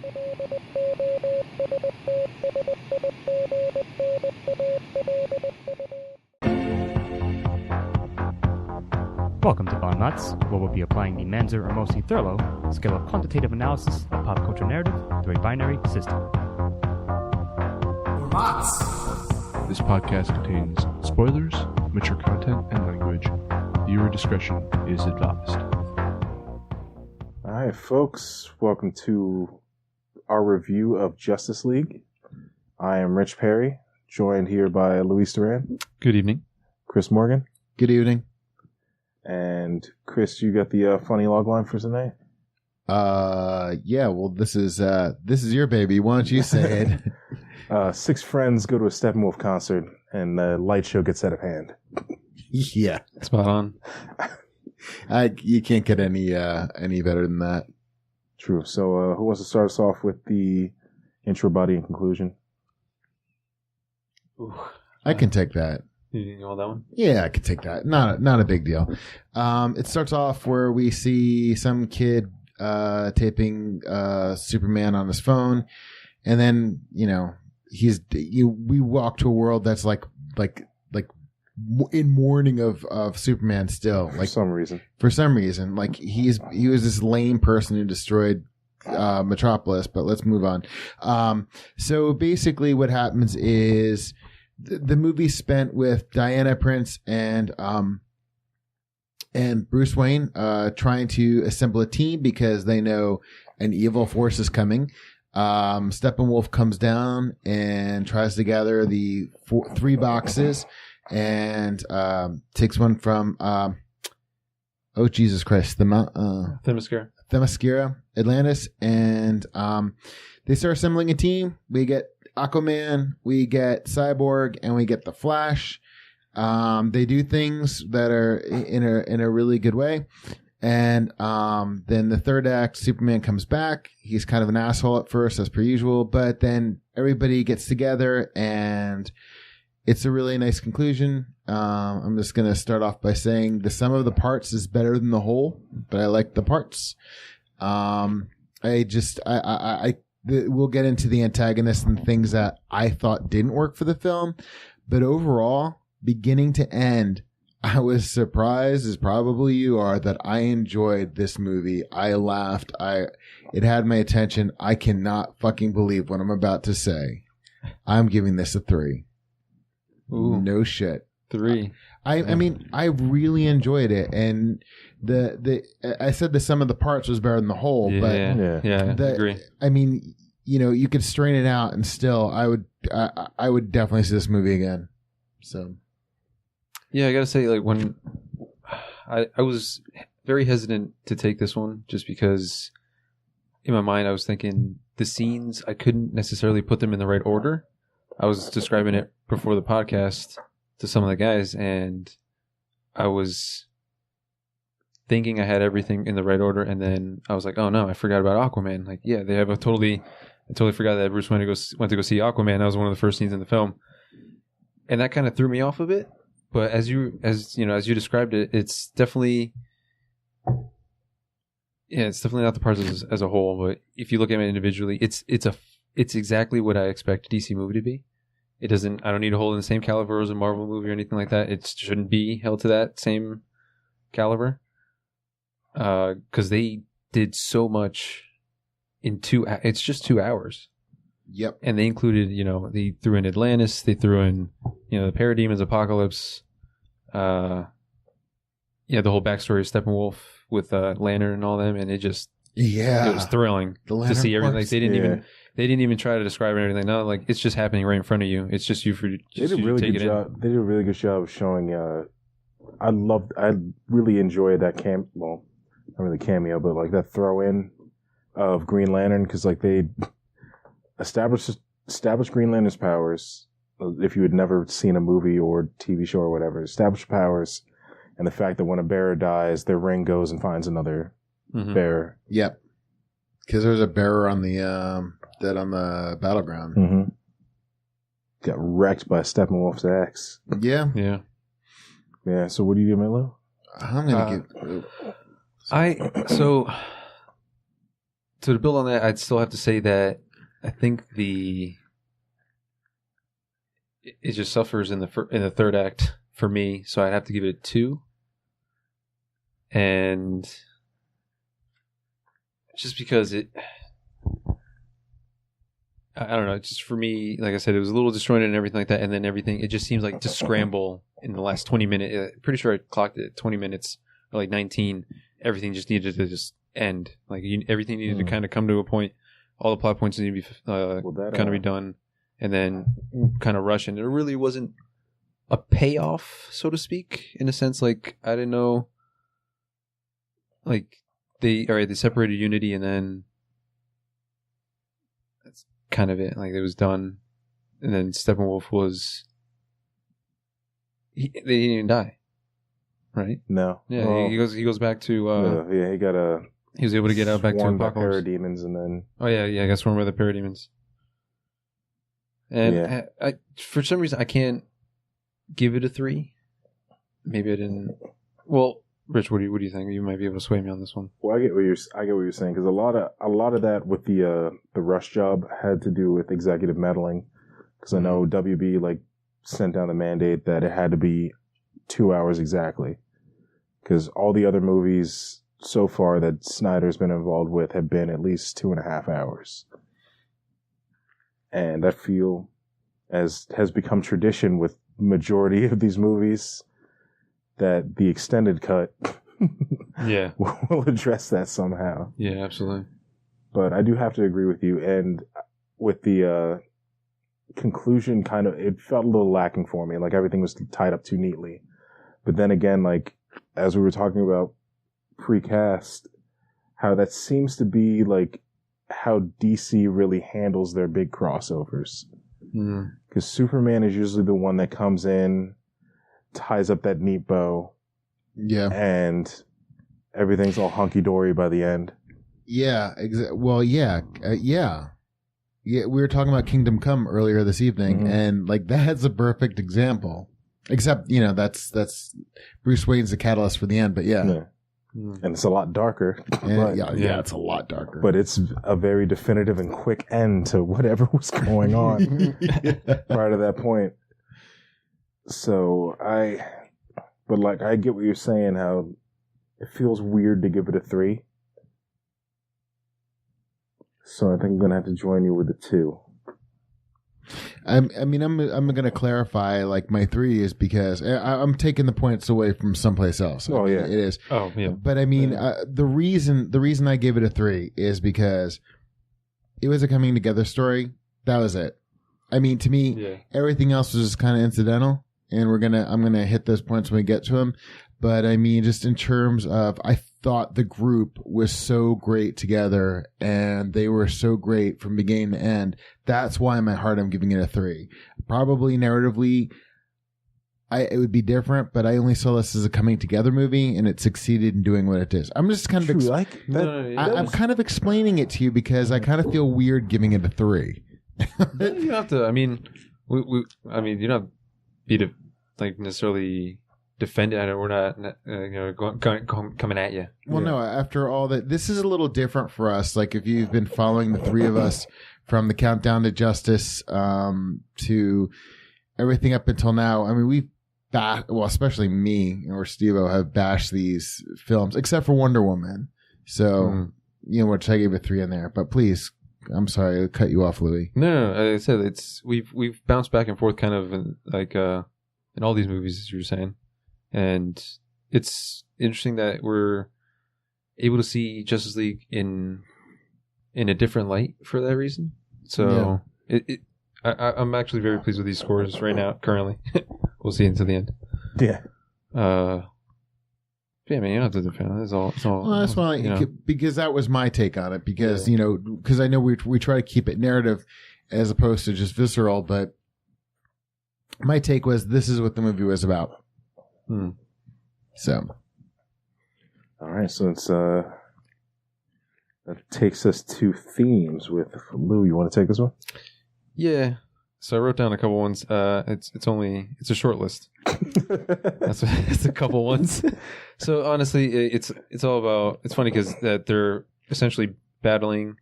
Welcome to MOTS, where we'll be applying the Manzer or mostly Thurlow scale of quantitative analysis of pop culture narrative to a binary system. Or MOTS. This podcast contains spoilers, mature content, and language. Viewer discretion is advised. Alright, folks. Welcome to our review of Justice League. I am Rich Perry, joined here by Luis Duran. Good evening. Chris Morgan. Good evening. And Chris, you got the funny logline for tonight? Yeah, well, this is your baby. Why don't you say it? 6 friends go to a Steppenwolf concert, and the light show gets out of hand. Yeah. Spot on. You can't get any better than that. True. So, who wants to start us off with the intro, body, and conclusion? Ooh. I can take that. You want that one? Yeah, I could take that. Not a big deal. It starts off where we see some kid taping Superman on his phone, and then we walk to a world that's like in mourning of Superman still. Like for some reason, like he was this lame person who destroyed Metropolis. But let's move on. So basically, what happens is the movie spent with Diana Prince and Bruce Wayne trying to assemble a team because they know an evil force is coming. Steppenwolf comes down and tries to gather the 3 boxes and takes one from oh Jesus Christ, Themyscira, Atlantis, and they start assembling a team. We get Aquaman, we get Cyborg, and we get the Flash. They do things that are in a really good way. And then the third act, Superman comes back. He's kind of an asshole at first, as per usual, but then everybody gets together, and it's a really nice conclusion. I'm just going to start off by saying the sum of the parts is better than the whole, but I like the parts. We'll get into the antagonists and things that I thought didn't work for the film. But overall, beginning to end, I was surprised, as probably you are, that I enjoyed this movie. I laughed. It had my attention. I cannot fucking believe what I'm about to say. I'm giving this a 3. Ooh. No shit. 3. I mean, I really enjoyed it, and I said the sum of the parts was better than the whole, but I agree. I mean, you could strain it out, and still, I would definitely see this movie again. So, yeah, I gotta say, like, when I was very hesitant to take this one, just because in my mind I was thinking the scenes, I couldn't necessarily put them in the right order. I was describing it before the podcast to some of the guys, and I was thinking I had everything in the right order, and then I was like, oh no, I forgot about Aquaman. Like, yeah, I totally forgot that Bruce went to go see Aquaman. That was one of the first scenes in the film, and that kind of threw me off a bit. But as you described it, it's definitely not the parts as a whole. But if you look at it individually, it's exactly what I expect a DC movie to be. I don't need to hold in the same caliber as a Marvel movie or anything like that. It shouldn't be held to that same caliber. Because they did so much in it's just 2 hours. Yep. And they included, they threw in Atlantis, they threw in, the Parademons, Apocalypse, the whole backstory of Steppenwolf with Lantern and all them, and it was thrilling to see everything. Like, they didn't even try to describe everything. No, like, it's just happening right in front of you. It's just you for They did a really good job. They did a really good job of showing. I really enjoyed that not really cameo, but like that throw in of Green Lantern, because like they established Green Lantern's powers. If you had never seen a movie or TV show or whatever, established powers, and the fact that when a bearer dies, their ring goes and finds another bearer. Yep. Because there was a bearer on the battleground. Mm-hmm. Got wrecked by Steppenwolf's axe. Yeah. Yeah. Yeah. So what do you give, Milo? I'm gonna give. So So to build on that, I'd still have to say that I think it just suffers in the third act for me. So I'd have to give it a 2. And just because I don't know, just for me, like I said, it was a little disjointed and everything like that. And then it just seems like to scramble in the last 20 minutes. Pretty sure I clocked it at 20 minutes or like 19. Everything just needed to just end. Like everything needed to kind of come to a point. All the plot points needed to be kind of be done. And then kind of rush. And it really wasn't a payoff, so to speak, in a sense. Like, I didn't know. Like, they separated Unity and then that's kind of it. Like, it was done. And then Steppenwolf they didn't even die. Right? No. Yeah, well, he goes back to he was able to get out back to Apocalypse. Parademons and then I got swarmed by the Parademons. And I for some reason I can't give it a 3. Maybe I didn't. Well, Rich, what do you think? You might be able to sway me on this one. Well, I get what you're saying, because a lot of that with the rush job had to do with executive meddling, because I know WB like sent down the mandate that it had to be 2 hours exactly, because all the other movies so far that Snyder's been involved with have been at least 2.5 hours, and I feel, as has become tradition with majority of these movies, that the extended cut will address that somehow. Yeah, absolutely. But I do have to agree with you, and with the conclusion, kind of, it felt a little lacking for me. Like, everything was tied up too neatly. But then again, like, as we were talking about pre-cast, how that seems to be like how DC really handles their big crossovers. Because Superman is usually the one that comes in, ties up that neat bow, and everything's all hunky-dory by the end. Yeah, well, yeah. We were talking about Kingdom Come earlier this evening, and like that's a perfect example. Except, that's Bruce Wayne's the catalyst for the end, but and it's a lot darker. It's a lot darker. But it's a very definitive and quick end to whatever was going on prior to that point. So I get what you're saying, how it feels weird to give it a 3. So I think I'm going to have to join you with a 2. I'm going to clarify, like, my 3 is because I'm taking the points away from someplace else. Oh, yeah. It is. Oh, yeah. But I mean, the reason I gave it a 3 is because it was a coming together story. That was it. I mean, to me, everything else was just kind of incidental, and I'm going to hit those points when we get to them. But I mean, just in terms of, I thought the group was so great together, and they were so great from beginning to end. That's why in my heart I'm giving it a 3. Probably narratively, it would be different, but I only saw this as a coming together movie, and it succeeded in doing what it is. I'm just kind of I'm kind of explaining it to you because I kind of feel weird giving it a 3. You have to. I mean, you don't be to like necessarily defend it. We're not, coming at you. Well, no. After all that, this is a little different for us. Like, if you've been following the three of us from the Countdown to Justice to everything up until now, I mean, we've especially me or Steve-O have bashed these films, except for Wonder Woman. So, which I gave a 3 in there. But please, I'm sorry, I cut you off, Louie. No. I said we've bounced back and forth kind of in all these movies, as you were saying. And it's interesting that we're able to see Justice League in a different light for that reason. So I'm actually very pleased with these scores right now, currently. We'll see into the end. Yeah. Yeah, man, you don't have to defend it. It's all. Well, that's why, because that was my take on it. Because because I know we try to keep it narrative as opposed to just visceral. But my take was this is what the movie was about. So, all right. So it's that takes us to themes with Lou. You want to take this one? Yeah. So I wrote down a couple ones. It's a short list. It's a couple ones. So honestly, it's all about. It's funny because that they're essentially battling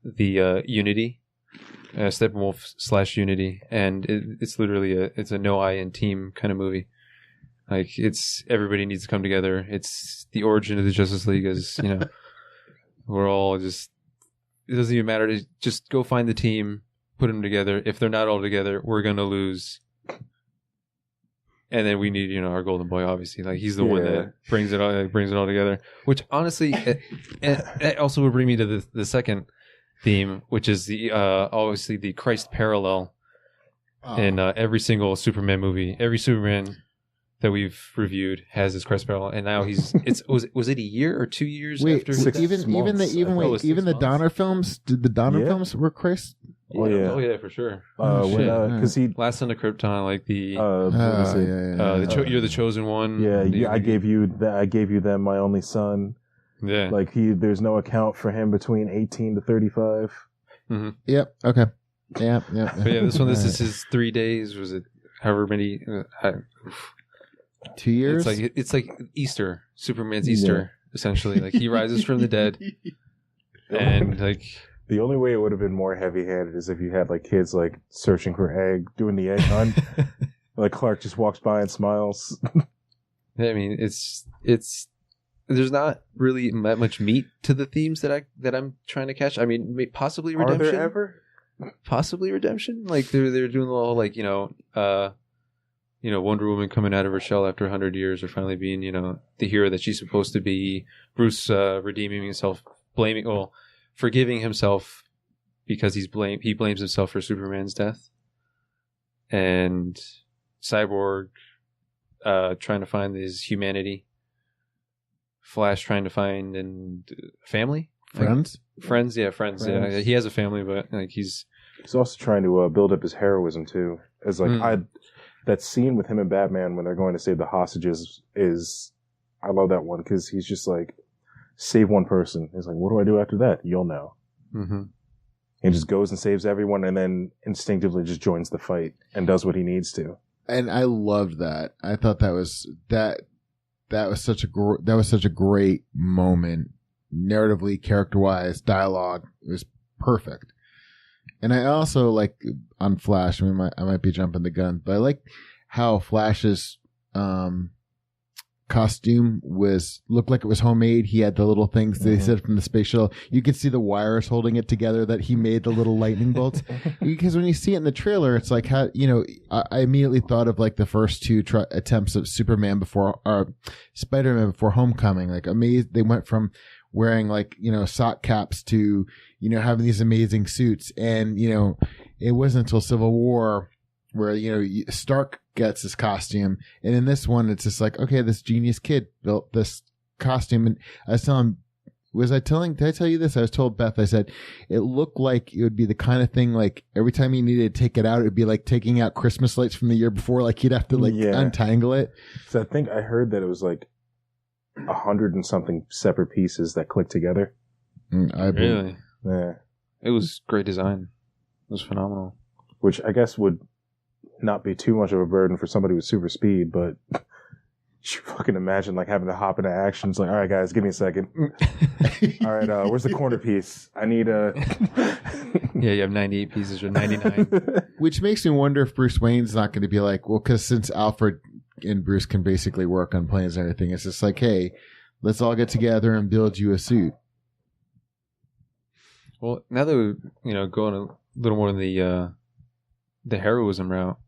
the Unity, Steppenwolf / Unity, and it's literally it's a no I in team kind of movie. Like it's everybody needs to come together. It's the origin of the Justice League, as you know. We're all just, it doesn't even matter. Just go find the team, put them together. If they're not all together, we're going to lose. And then we need, our golden boy, obviously. Like he's the one that brings it all together. Which honestly, it also would bring me to the second theme, which is the obviously the Christ parallel in every single Superman movie. Every Superman that we've reviewed has this Christ parallel, and now was it a year or 2 years after? Even the Donner films. Did the Donner films were Christ? Oh yeah. Oh yeah, for sure. Because he Last on the Krypton, like the you're the chosen one. Yeah, I gave you them, my only son. Yeah, like there's no account for him between 18 to 35. Mm-hmm. Yep. Okay. Yeah. But yeah, this is his 3 days. Was it however many? 2 years. It's like Easter, Superman's Easter, essentially. Like he rises from the dead, and like the only way it would have been more heavy-handed is if you had like kids like searching for egg, doing the egg hunt. Like Clark just walks by and smiles. I mean, it's there's not really that much meat to the themes that I'm trying to catch. I mean, possibly redemption. Are there ever? Possibly redemption. Like they're doing the whole like Wonder Woman coming out of her shell after 100 years, or finally being, the hero that she's supposed to be. Bruce redeeming himself, forgiving himself because he blames himself for Superman's death, and Cyborg trying to find his humanity. Flash trying to find family, friends. Yeah, he has a family, but like he's also trying to build up his heroism too. As like that scene with him and Batman when they're going to save the hostages I love that one because he's just like, save one person. He's like, what do I do after that? You'll know. Mm-hmm. He just goes and saves everyone, and then instinctively just joins the fight and does what he needs to. And I loved that. I thought that was such a great moment, narratively, character-wise, dialogue. It was perfect. And I also like on Flash. I might be jumping the gun, but I like how Flash's costume looked like it was homemade. He had the little things that he said from the space shuttle. You could see the wires holding it together. That he made the little lightning bolts. Because when you see it in the trailer, it's like how I immediately thought of like the first two attempts of Spider-Man before Homecoming. Like amazed, they went from wearing like sock caps to having these amazing suits, and it wasn't until Civil War where Stark gets his costume, and in this one it's just like, okay, this genius kid built this costume. And I was telling, did I tell you this? I was told Beth, I said it looked like it would be the kind of thing like every time you needed to take it out, it would be like taking out Christmas lights from the year before, like you'd have to untangle it. So I think I heard that it was like 100 and something separate pieces that click together. Really? Yeah. It was great design. It was phenomenal. Which I guess would not be too much of a burden for somebody with super speed, but you fucking imagine like having to hop into action. It's like, all right, guys, give me a second. All right, where's the corner piece? I need a... Yeah, you have 98 pieces or 99. Which makes me wonder if Bruce Wayne's not going to be like, well, because since Alfred and Bruce can basically work on planes and everything, it's just like, hey, let's all get together and build you a suit. Well, now that we're going a little more in the heroism route,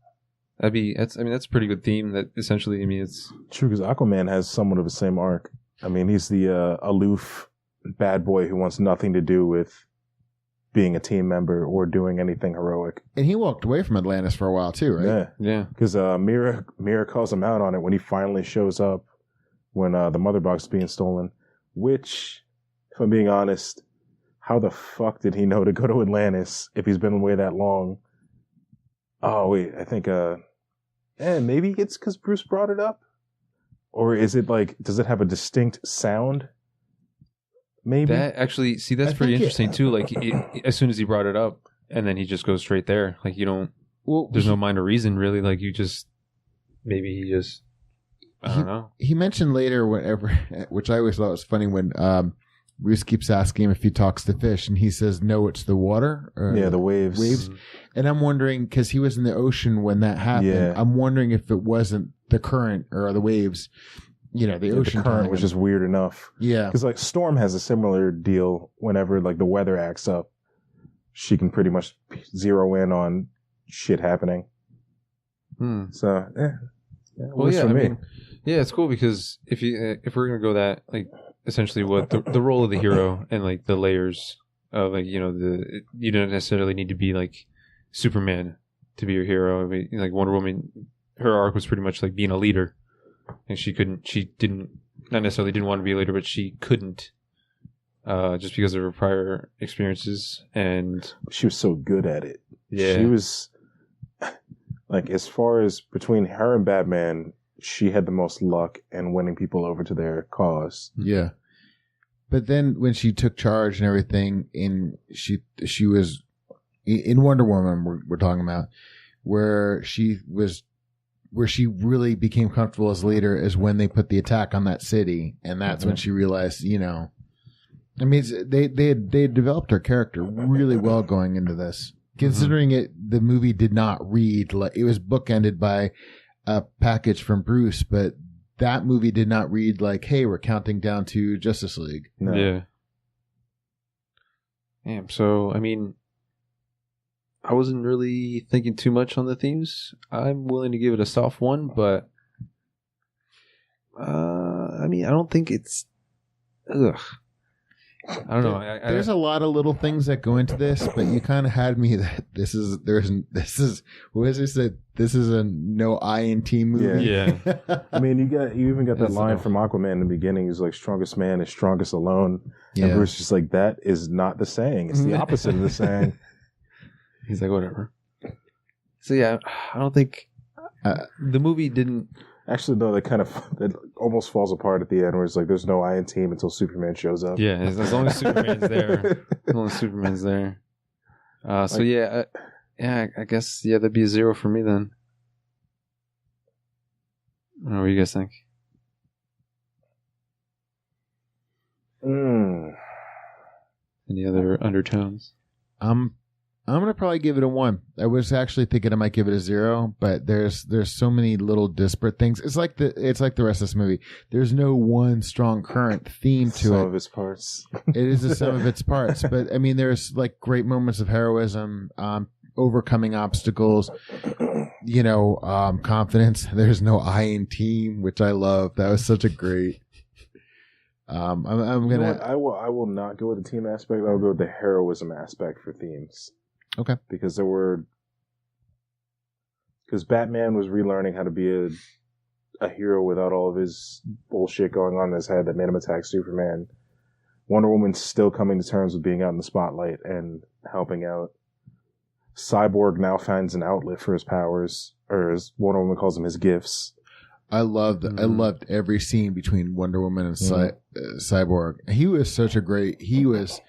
that's a pretty good theme. That essentially, it's true because Aquaman has somewhat of the same arc. I mean, he's the aloof bad boy who wants nothing to do with being a team member or doing anything heroic. And he walked away from Atlantis for a while too, right? Yeah. Because Mira calls him out on it when he finally shows up when the mother box is being stolen. Which, if I'm being honest, how the fuck did he know to go to Atlantis if he's been away that long? Oh wait, I think maybe it's because Bruce brought it up, or is it like, does it have a distinct sound? Maybe that actually, see, that's pretty interesting too. Like as soon as he brought it up, and then he just goes straight there. Like you don't. Well, there's no mind or reason really. Like you just I don't know. He mentioned later, whenever, which I always thought was funny when Bruce keeps asking him if he talks to fish, and he says, no, it's the water. Yeah, the waves. And I'm wondering, because he was in the ocean when that happened, I'm wondering if it wasn't the current or the waves, the ocean. The current was just weird enough. Yeah. Because, like, Storm has a similar deal whenever, like, the weather acts up. She can pretty much zero in on shit happening. So, Well, yeah, for me. It's cool because if we're gonna go that, like, essentially what the role of the hero and, like, the layers of, like, you don't necessarily need to be like Superman to be your hero. I mean, like, Wonder Woman, her arc was pretty much like being a leader, and she not necessarily didn't want to be a leader, but she couldn't, just because of her prior experiences, and she was so good at it. Yeah, she was. Like, as far as between her and Batman, she had the most luck in winning people over to their cause. Yeah. But then when she took charge and everything, she was in Wonder Woman, we're talking about, where she really became comfortable as leader is when they put the attack on that city. And that's when she realized, I mean, they had developed her character really well going into this. Considering the movie did not read, like, it was bookended by a package from Bruce, but that movie did not read like, hey, we're counting down to Justice League. No. Yeah. Damn. So, I mean, I wasn't really thinking too much on the themes. I'm willing to give it a soft 1, but I mean, I don't think it's. Ugh. I don't know. There's a lot of little things that go into this, but you kind of had me that this is a no INT movie. Yeah. I mean, you even got that line from Aquaman in the beginning. He's like, strongest man is strongest alone. And Bruce is just like, that is not the saying. It's the opposite of the saying. He's like, whatever. So yeah, I don't think the movie didn't. Actually, though, it almost falls apart at the end, where it's like there's no Iron Team until Superman shows up. Yeah, as long as Superman's there, So I guess that'd be a 0 for me then. I don't know what you guys think. Any other undertones? I'm gonna probably give it a 1. I was actually thinking I might give it a 0, but there's so many little disparate things. It's like the rest of this movie. There's no one strong current theme to it. Some of its parts. It is the sum of its parts, but I mean, there's like great moments of heroism, overcoming obstacles, confidence. There's no I in team, which I love. That was such a great. I'm gonna. I will not go with the team aspect. I'll go with the heroism aspect for themes. Okay. Because Batman was relearning how to be a hero without all of his bullshit going on in his head that made him attack Superman. Wonder Woman's still coming to terms with being out in the spotlight and helping out. Cyborg now finds an outlet for his powers, or as Wonder Woman calls them, his gifts. I loved every scene between Wonder Woman and Cyborg. He was such a great. He was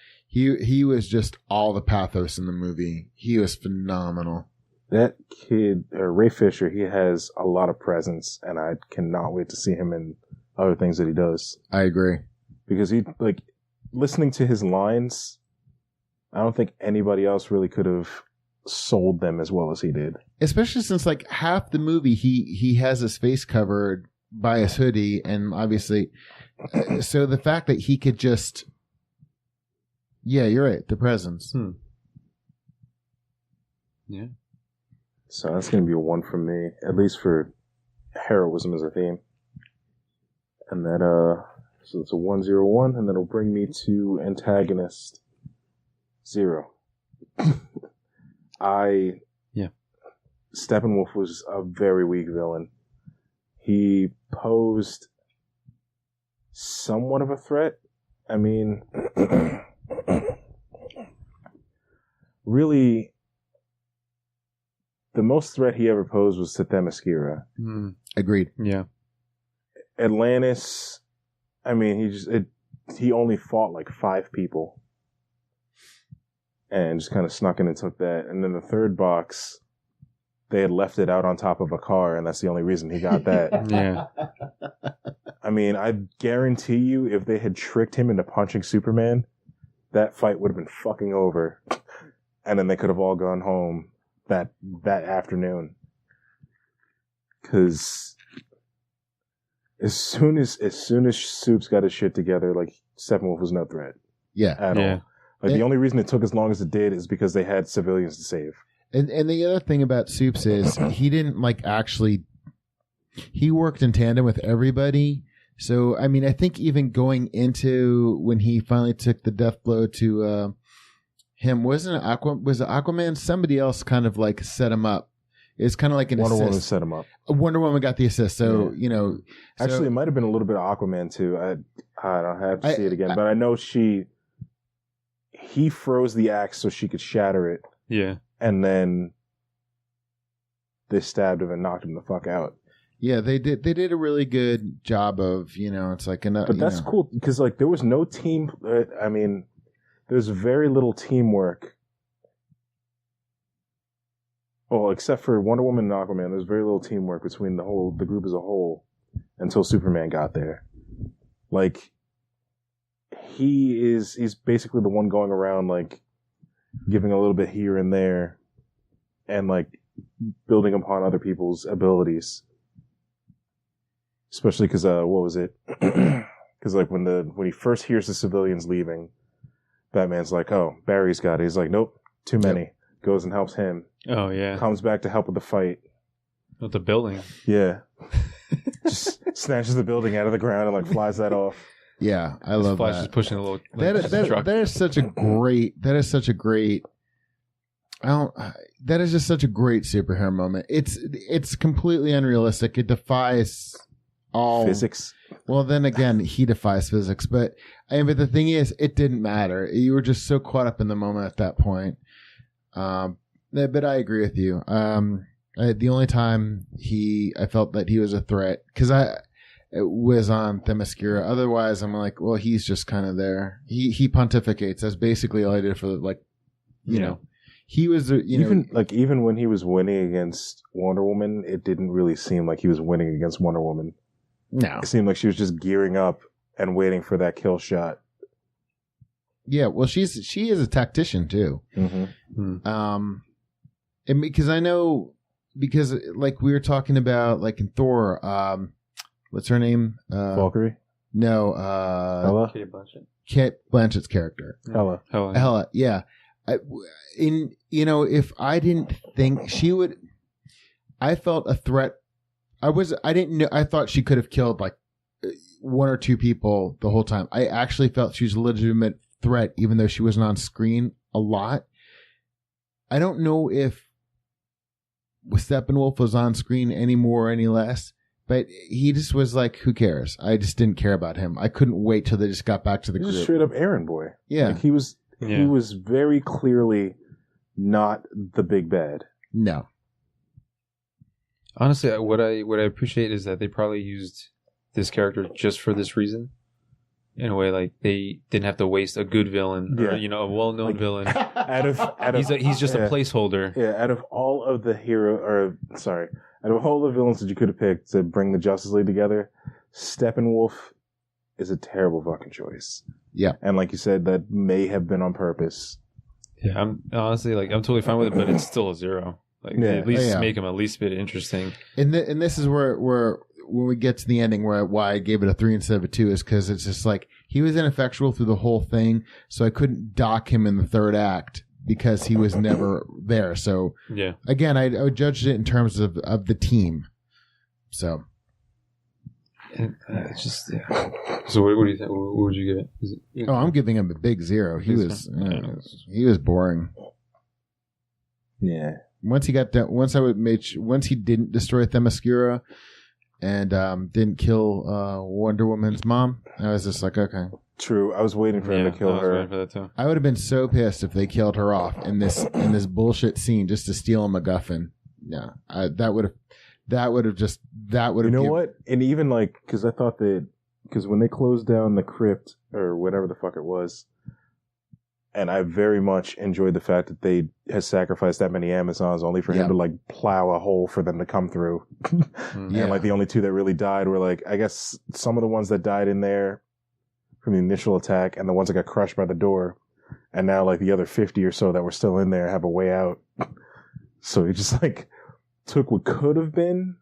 just all the pathos in the movie. He was phenomenal. That kid, Ray Fisher, he has a lot of presence, and I cannot wait to see him in other things that he does. I agree. Because listening to his lines, I don't think anybody else really could have sold them as well as he did. Especially since like half the movie, he has his face covered by his hoodie, and obviously, so the fact that he could just. Yeah, you're right. The presence. Yeah. So that's going to be a 1 from me, at least for heroism as a theme. And that, so it's a 1-0-1, and that'll bring me to antagonist 0. Steppenwolf was a very weak villain. He posed somewhat of a threat. I mean, really, the most threat he ever posed was to Themyscira. Agreed. Yeah. Atlantis, I mean, he only fought like 5 people. And just kind of snuck in and took that. And then the third box, they had left it out on top of a car, and that's the only reason he got that. Yeah. I mean, I guarantee you, if they had tricked him into punching Superman, that fight would have been fucking over, and then they could have all gone home that afternoon. Because as soon as Soups got his shit together, like Steppenwolf was no threat. Yeah, at all. Like the only reason it took as long as it did is because they had civilians to save. And the other thing about Soups is he didn't he worked in tandem with everybody. So, I mean, I think even going into when he finally took the death blow to him, was it Aquaman? Somebody else kind of like set him up. It's kind of like an Wonder assist. Woman set him up. Wonder Woman got the assist. So, Actually, it might have been a little bit of Aquaman too. I don't have to see it again, but I know he froze the axe so she could shatter it. Yeah. And then they stabbed him and knocked him the fuck out. Yeah, they did a really good job of, it's like enough. But that's cool because like there was no team. I mean, there's very little teamwork. Well, except for Wonder Woman and Aquaman, there's very little teamwork between the group as a whole until Superman got there. Like he's basically the one going around like giving a little bit here and there, and like building upon other people's abilities. Especially because what was it? Because like when he first hears the civilians leaving, Batman's like, "Oh, Barry's got it." He's like, "Nope, too many." Yep. Goes and helps him. Oh yeah. Comes back to help with the fight. With the building. Yeah. Just snatches the building out of the ground and like flies that off. Yeah, I love Flash that. is pushing a little. That is such a great. That is just such a great superhero moment. It's completely unrealistic. It defies all physics. Well, then again, he defies physics. But the thing is, it didn't matter. You were just so caught up in the moment at that point. But I agree with you. The only time I felt that he was a threat, because it was on Themyscira. Otherwise, I'm like, well, he's just kind of there. He pontificates. That's basically all I did for know. He was even when he was winning against Wonder Woman, it didn't really seem like he was winning against Wonder Woman. No, it seemed like she was just gearing up and waiting for that kill shot. Yeah, well, she is a tactician too. Mm-hmm. And because I know, because like we were talking about, like in Thor, what's her name? Valkyrie? No, Hela? Kate Blanchett's character. Hela. Yeah. If I didn't think she would, I felt a threat. I didn't know. I thought she could have killed like one or two people the whole time. I actually felt she was a legitimate threat, even though she wasn't on screen a lot. I don't know if Steppenwolf was on screen any more or any less, but he just was like, who cares? I just didn't care about him. I couldn't wait till they just got back to the group. He was straight up errand boy. Yeah. Like he was very clearly not the big bad. No. Honestly, what I appreciate is that they probably used this character just for this reason. In a way, like they didn't have to waste a good villain, or a well-known villain. He's just a placeholder. Yeah, out of all of the out of all the villains that you could have picked to bring the Justice League together, Steppenwolf is a terrible fucking choice. Yeah, and like you said, that may have been on purpose. Yeah, I'm honestly I'm totally fine with it, but it's still a 0. Like at least make him at least a bit interesting. And this is where when we get to the ending, why I gave it a 3 instead of a 2 is because it's just like he was ineffectual through the whole thing, so I couldn't dock him in the third act because he was never there. So again, I would judge it in terms of the team. So it's just So what do you think? What would you give it? I'm giving him a big 0. He was boring. Yeah. Once he got done, once he didn't destroy Themyscira and didn't kill Wonder Woman's mom, I was just like, okay. True. I was waiting for him to kill her. Waiting for that too. I would have been so pissed if they killed her off in this bullshit scene just to steal a MacGuffin. Yeah, that would have. You know what? And even like, because I thought that when they closed down the crypt or whatever the fuck it was, And I very much enjoyed the fact that they had sacrificed that many Amazons only for him to like plow a hole for them to come through. And like the only 2 that really died were like, I guess some of the ones that died in there from the initial attack and the ones that got crushed by the door. And now like the other 50 or so that were still in there have a way out. So he just like took what could have been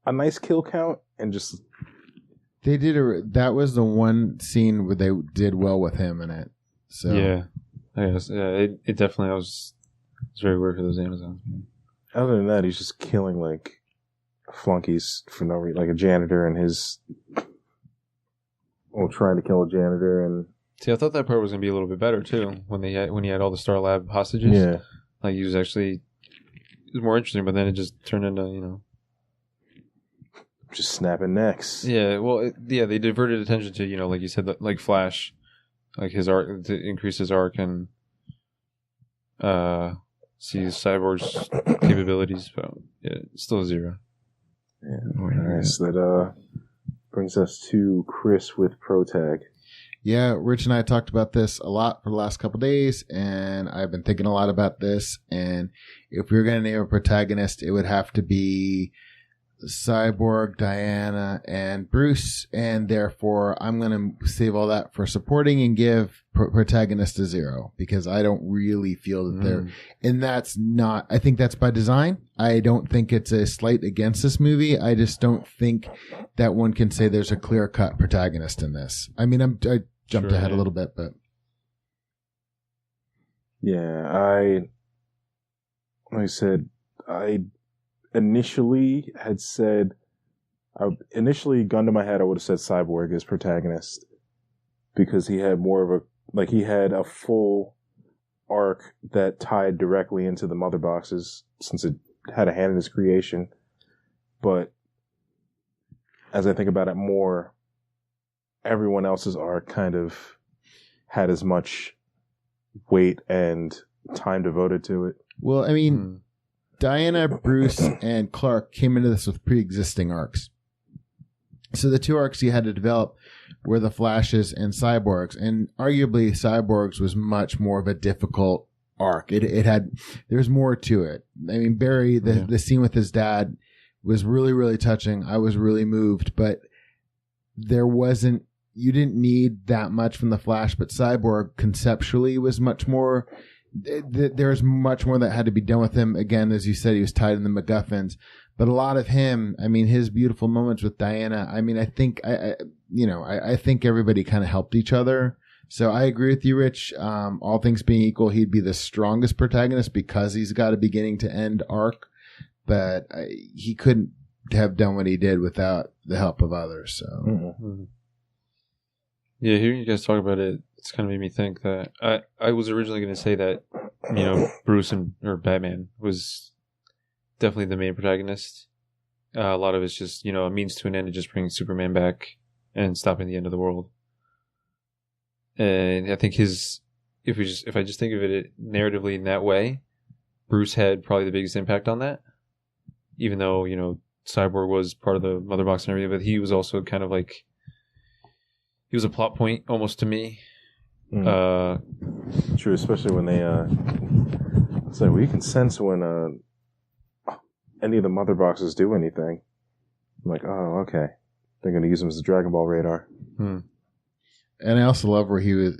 a nice kill count and just... That was the one scene where they did well with him in it. So yeah. It definitely was very weird for those Amazons. Other than that, he's just killing like flunkies for no reason, like a janitor and his trying to kill a janitor. And see, I thought that part was gonna be a little bit better too when he had all the Star Lab hostages. Yeah, like it was more interesting, but then it just turned into just snapping necks. Yeah, well, they diverted attention to like you said, like Flash. Like his arc, to increase his arc and see Cyborg's capabilities, but still 0. Yeah, nice. That brings us to Chris with Protag. Yeah, Rich and I talked about this a lot for the last couple of days, and I've been thinking a lot about this. And if we were going to name a protagonist, it would have to be Cyborg, Diana, and Bruce, and therefore I'm going to save all that for supporting and give protagonist a 0 because I don't really feel that they're, and that's not, I think that's by design. I don't think it's a slight against this movie. I just don't think that one can say there's a clear cut protagonist in this. I mean, I jumped ahead a little bit, but yeah, like I said, I initially had said, gun to my head, I would have said Cyborg as protagonist because he had more of he had a full arc that tied directly into the mother boxes since it had a hand in his creation. But as I think about it more, everyone else's arc kind of had as much weight and time devoted to it. Well, I mean, Diana, Bruce, and Clark came into this with pre-existing arcs. So the 2 arcs you had to develop were the Flashes and Cyborgs, and arguably Cyborgs was much more of a difficult arc. There's more to it. I mean, Barry, the scene with his dad was really, really touching. I was really moved, but you didn't need that much from the Flash, but Cyborg conceptually was much more. There's much more that had to be done with him. Again, as you said, he was tied in the MacGuffins, but a lot of him, I mean, his beautiful moments with Diana. I mean, I think I think everybody kind of helped each other. So I agree with you, Rich. All things being equal, he'd be the strongest protagonist because he's got a beginning to end arc, but he couldn't have done what he did without the help of others. So. Mm-hmm. Yeah, hearing you guys talk about it, it's kind of made me think that I was originally going to say that, Bruce or Batman was definitely the main protagonist. A lot of it's just, a means to an end to just bring Superman back and stopping the end of the world. And I think if I just think of it narratively in that way, Bruce had probably the biggest impact on that. Even though, Cyborg was part of the mother box and everything, but he was also kind of like, he was a plot point almost to me. True, especially when they you can sense when any of the mother boxes do anything. I'm like, oh, okay, they're going to use him as a Dragon Ball radar. And I also love where we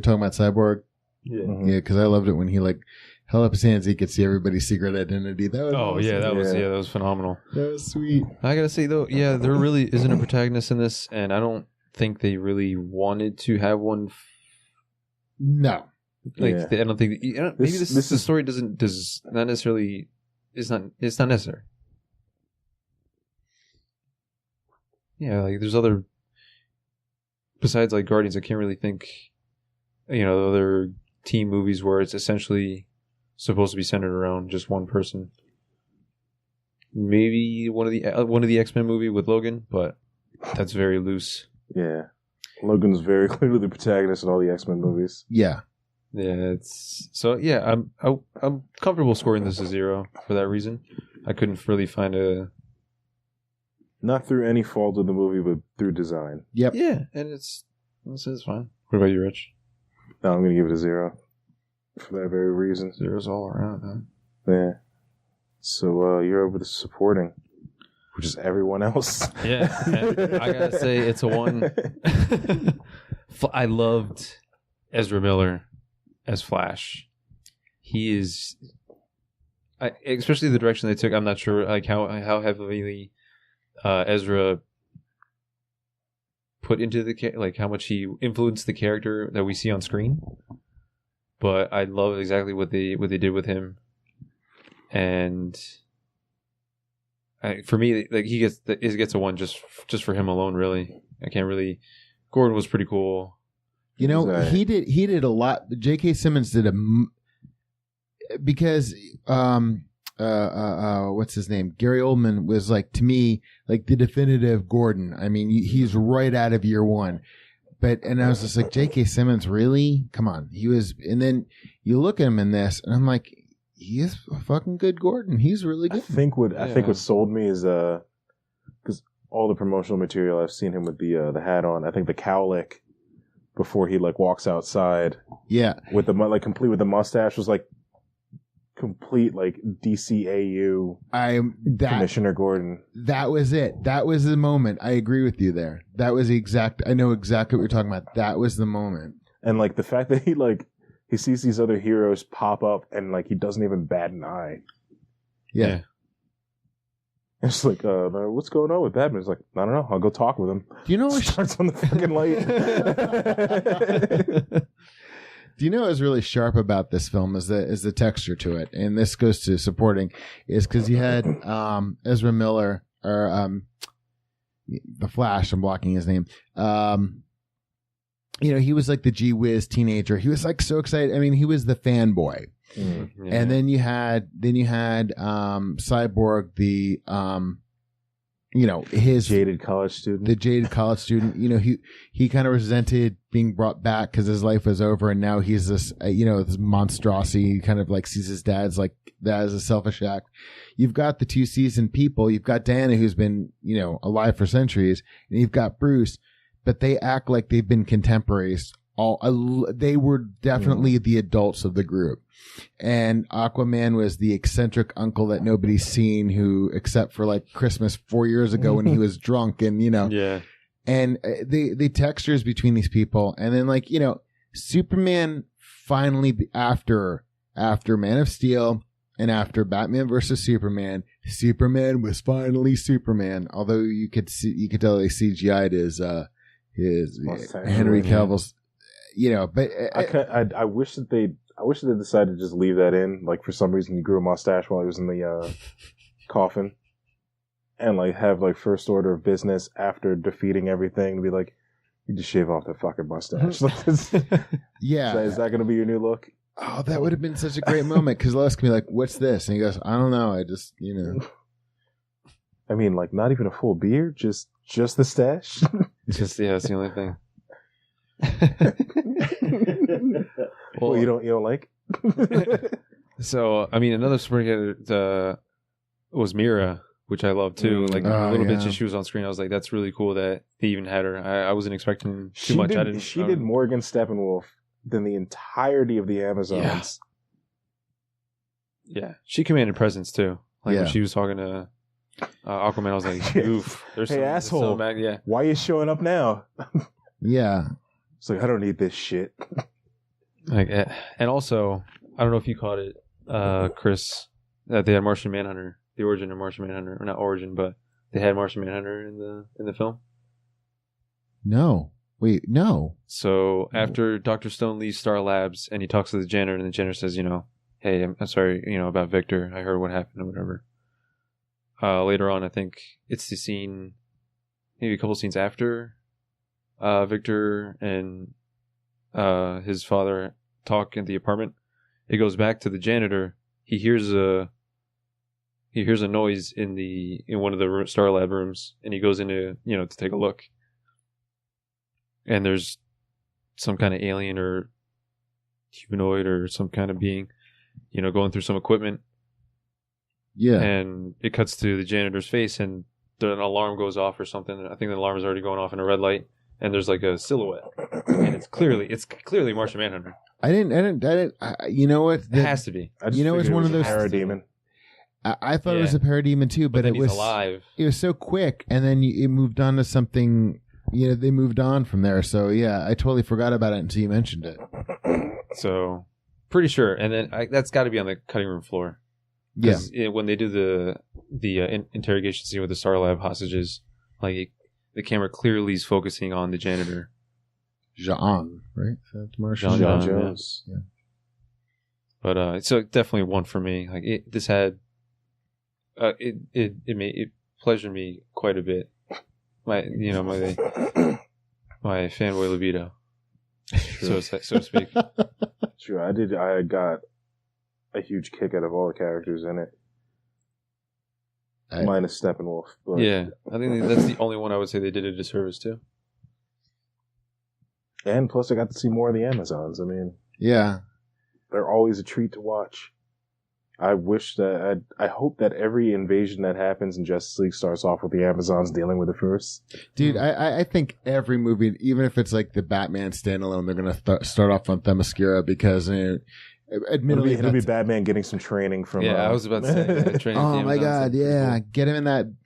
talking about Cyborg. Yeah, because I loved it when he held up his hands, he could see everybody's secret identity. That was awesome. That was phenomenal. That was sweet. I gotta say though, there really isn't a protagonist in this, and I don't think they really wanted to have one. No, I don't think maybe the story it's not necessary. Yeah, there's other besides Guardians. I can't really think. The other team movies where it's essentially supposed to be centered around just one person. Maybe one of the X-Men movie with Logan, but that's very loose. Yeah, Logan's very clearly the protagonist in all the X-Men movies. Yeah, I'm comfortable scoring this a 0 for that reason. I couldn't really find not through any fault of the movie, but through design. Yep. Yeah, and it's fine. What about you, Rich? No, I'm gonna give it a 0 for that very reason. Zeros all around, huh? Yeah. So you're over the supporting, which is everyone else. Yeah, and I gotta say it's a 1. I loved Ezra Miller as Flash. He is, especially the direction they took. I'm not sure like how heavily Ezra put into like how much he influenced the character that we see on screen. But I love exactly what they did with him, and for me, like he gets a 1 just for him alone. Really, I can't really. Gordon was pretty cool. You know, he did a lot. J.K. Simmons did because what's his name? Gary Oldman was like, to me, like the definitive Gordon. I mean, he's right out of year 1. And I was just like, J.K. Simmons, really? Come on. He was, and then you look at him in this, and I'm like, he is a fucking good Gordon. He's really good. I think what sold me is because all the promotional material I've seen him with the hat on. I think the cowlick before he like walks outside, with the like complete with the mustache was like complete like DCEU Commissioner Gordon. That was it. That was the moment. I agree with you there. That was I know exactly what you're talking about. That was the moment. And like the fact that he sees these other heroes pop up and like he doesn't even bat an eye. Yeah. It's like, what's going on with Batman? It's like, I don't know. I'll go talk with him. Do you know what starts on the fucking light? Do you know what's really sharp about this film is the texture to it, and this goes to supporting, is because you had Ezra Miller or the Flash. I'm blocking his name. You know, he was like the gee whiz teenager. He was like so excited. I mean, he was the fanboy. Yeah. And then you had Cyborg, the you know, his jaded college student. The jaded college student. You know, he kind of resented being brought back because his life was over, and now he's this this monstrosity. He kind of like sees his dad's like that as a selfish act. You've got the 2 seasoned people. You've got Diana, who's been alive for centuries, and you've got Bruce, but they act like they've been contemporaries. They were definitely the adults of the group. And Aquaman was the eccentric uncle that nobody's seen, who, except for like Christmas 4 years ago when he was drunk, and yeah. And the textures between these people, and then like Superman finally after Man of Steel and after Batman versus Superman was finally Superman. Although you could tell they CGI'd his Henry Cavill's. But I wish that they decided to just leave that in. Like for some reason, he grew a mustache while he was in the coffin, and like have like first order of business after defeating everything to be like, you just shave off the fucking mustache. Yeah, is that going to be your new look? Oh, that would have been such a great moment, because Lois can be like, "What's this?" And he goes, "I don't know. I just I mean, like not even a full beard, just the stash. That's the only thing. Well, you don't like? So, I mean, another superhero was Mira, which I love too. Like a little bit she was on screen, I was like, that's really cool that they even had her. I wasn't expecting too much. She did Morgan Steppenwolf than the entirety of the Amazons. Yeah, she commanded presence too. Like when she was talking to Aquaman, I was like, oof. Hey, asshole. Why are you showing up now? Yeah. It's like, I don't need this shit. Like, and also, I don't know if you caught it, Chris, that they had Martian Manhunter, the origin of Martian Manhunter, or not origin, but they had Martian Manhunter in the film. No. Wait, no. So after Dr. Stone leaves Star Labs and he talks to the janitor, and the janitor says, hey, I'm sorry, about Victor. I heard what happened or whatever. Later on, I think it's the scene, maybe a couple scenes after Victor and his father talk in the apartment. It goes back to the janitor. He hears a noise in one of the Star Lab rooms, and he goes into to take a look. And there's some kind of alien or humanoid or some kind of being, going through some equipment. Yeah. And it cuts to the janitor's face, and an alarm goes off or something. I think the alarm is already going off in a red light. and there's like a silhouette, and it's clearly Martian Manhunter. I didn't. You know what? It has to be. I just You know, it's figured one it of was a those- parademon. I thought it was a parademon too, but then it was he's alive. It was so quick, and then it moved on to something. You know, they moved on from there. So yeah, I totally forgot about it until you mentioned it. So pretty sure, and then that's got to be on the cutting room floor. Yeah, When they do the interrogation scene with the Star Lab hostages, like the camera clearly is focusing on the janitor. Jean, right? That's Martian. John John Jones. Yeah. But so definitely one for me. Like this had it pleasured me quite a bit. My fanboy libido, so to speak. Sure, I got a huge kick out of all the characters in it, minus Steppenwolf. But Yeah, I think that's the only one I would say they did a disservice to. and plus, I got to see more of the Amazons. I mean, Yeah, they're always a treat to watch. I wish that I hope that every invasion that happens in Justice League starts off with the Amazons dealing with it first. dude, I think every movie, even if it's like the Batman standalone, they're gonna start off on Themyscira because, admittedly, It'll be Batman getting some training from. Yeah, I was about to say training. oh with the my god, Amazons. yeah,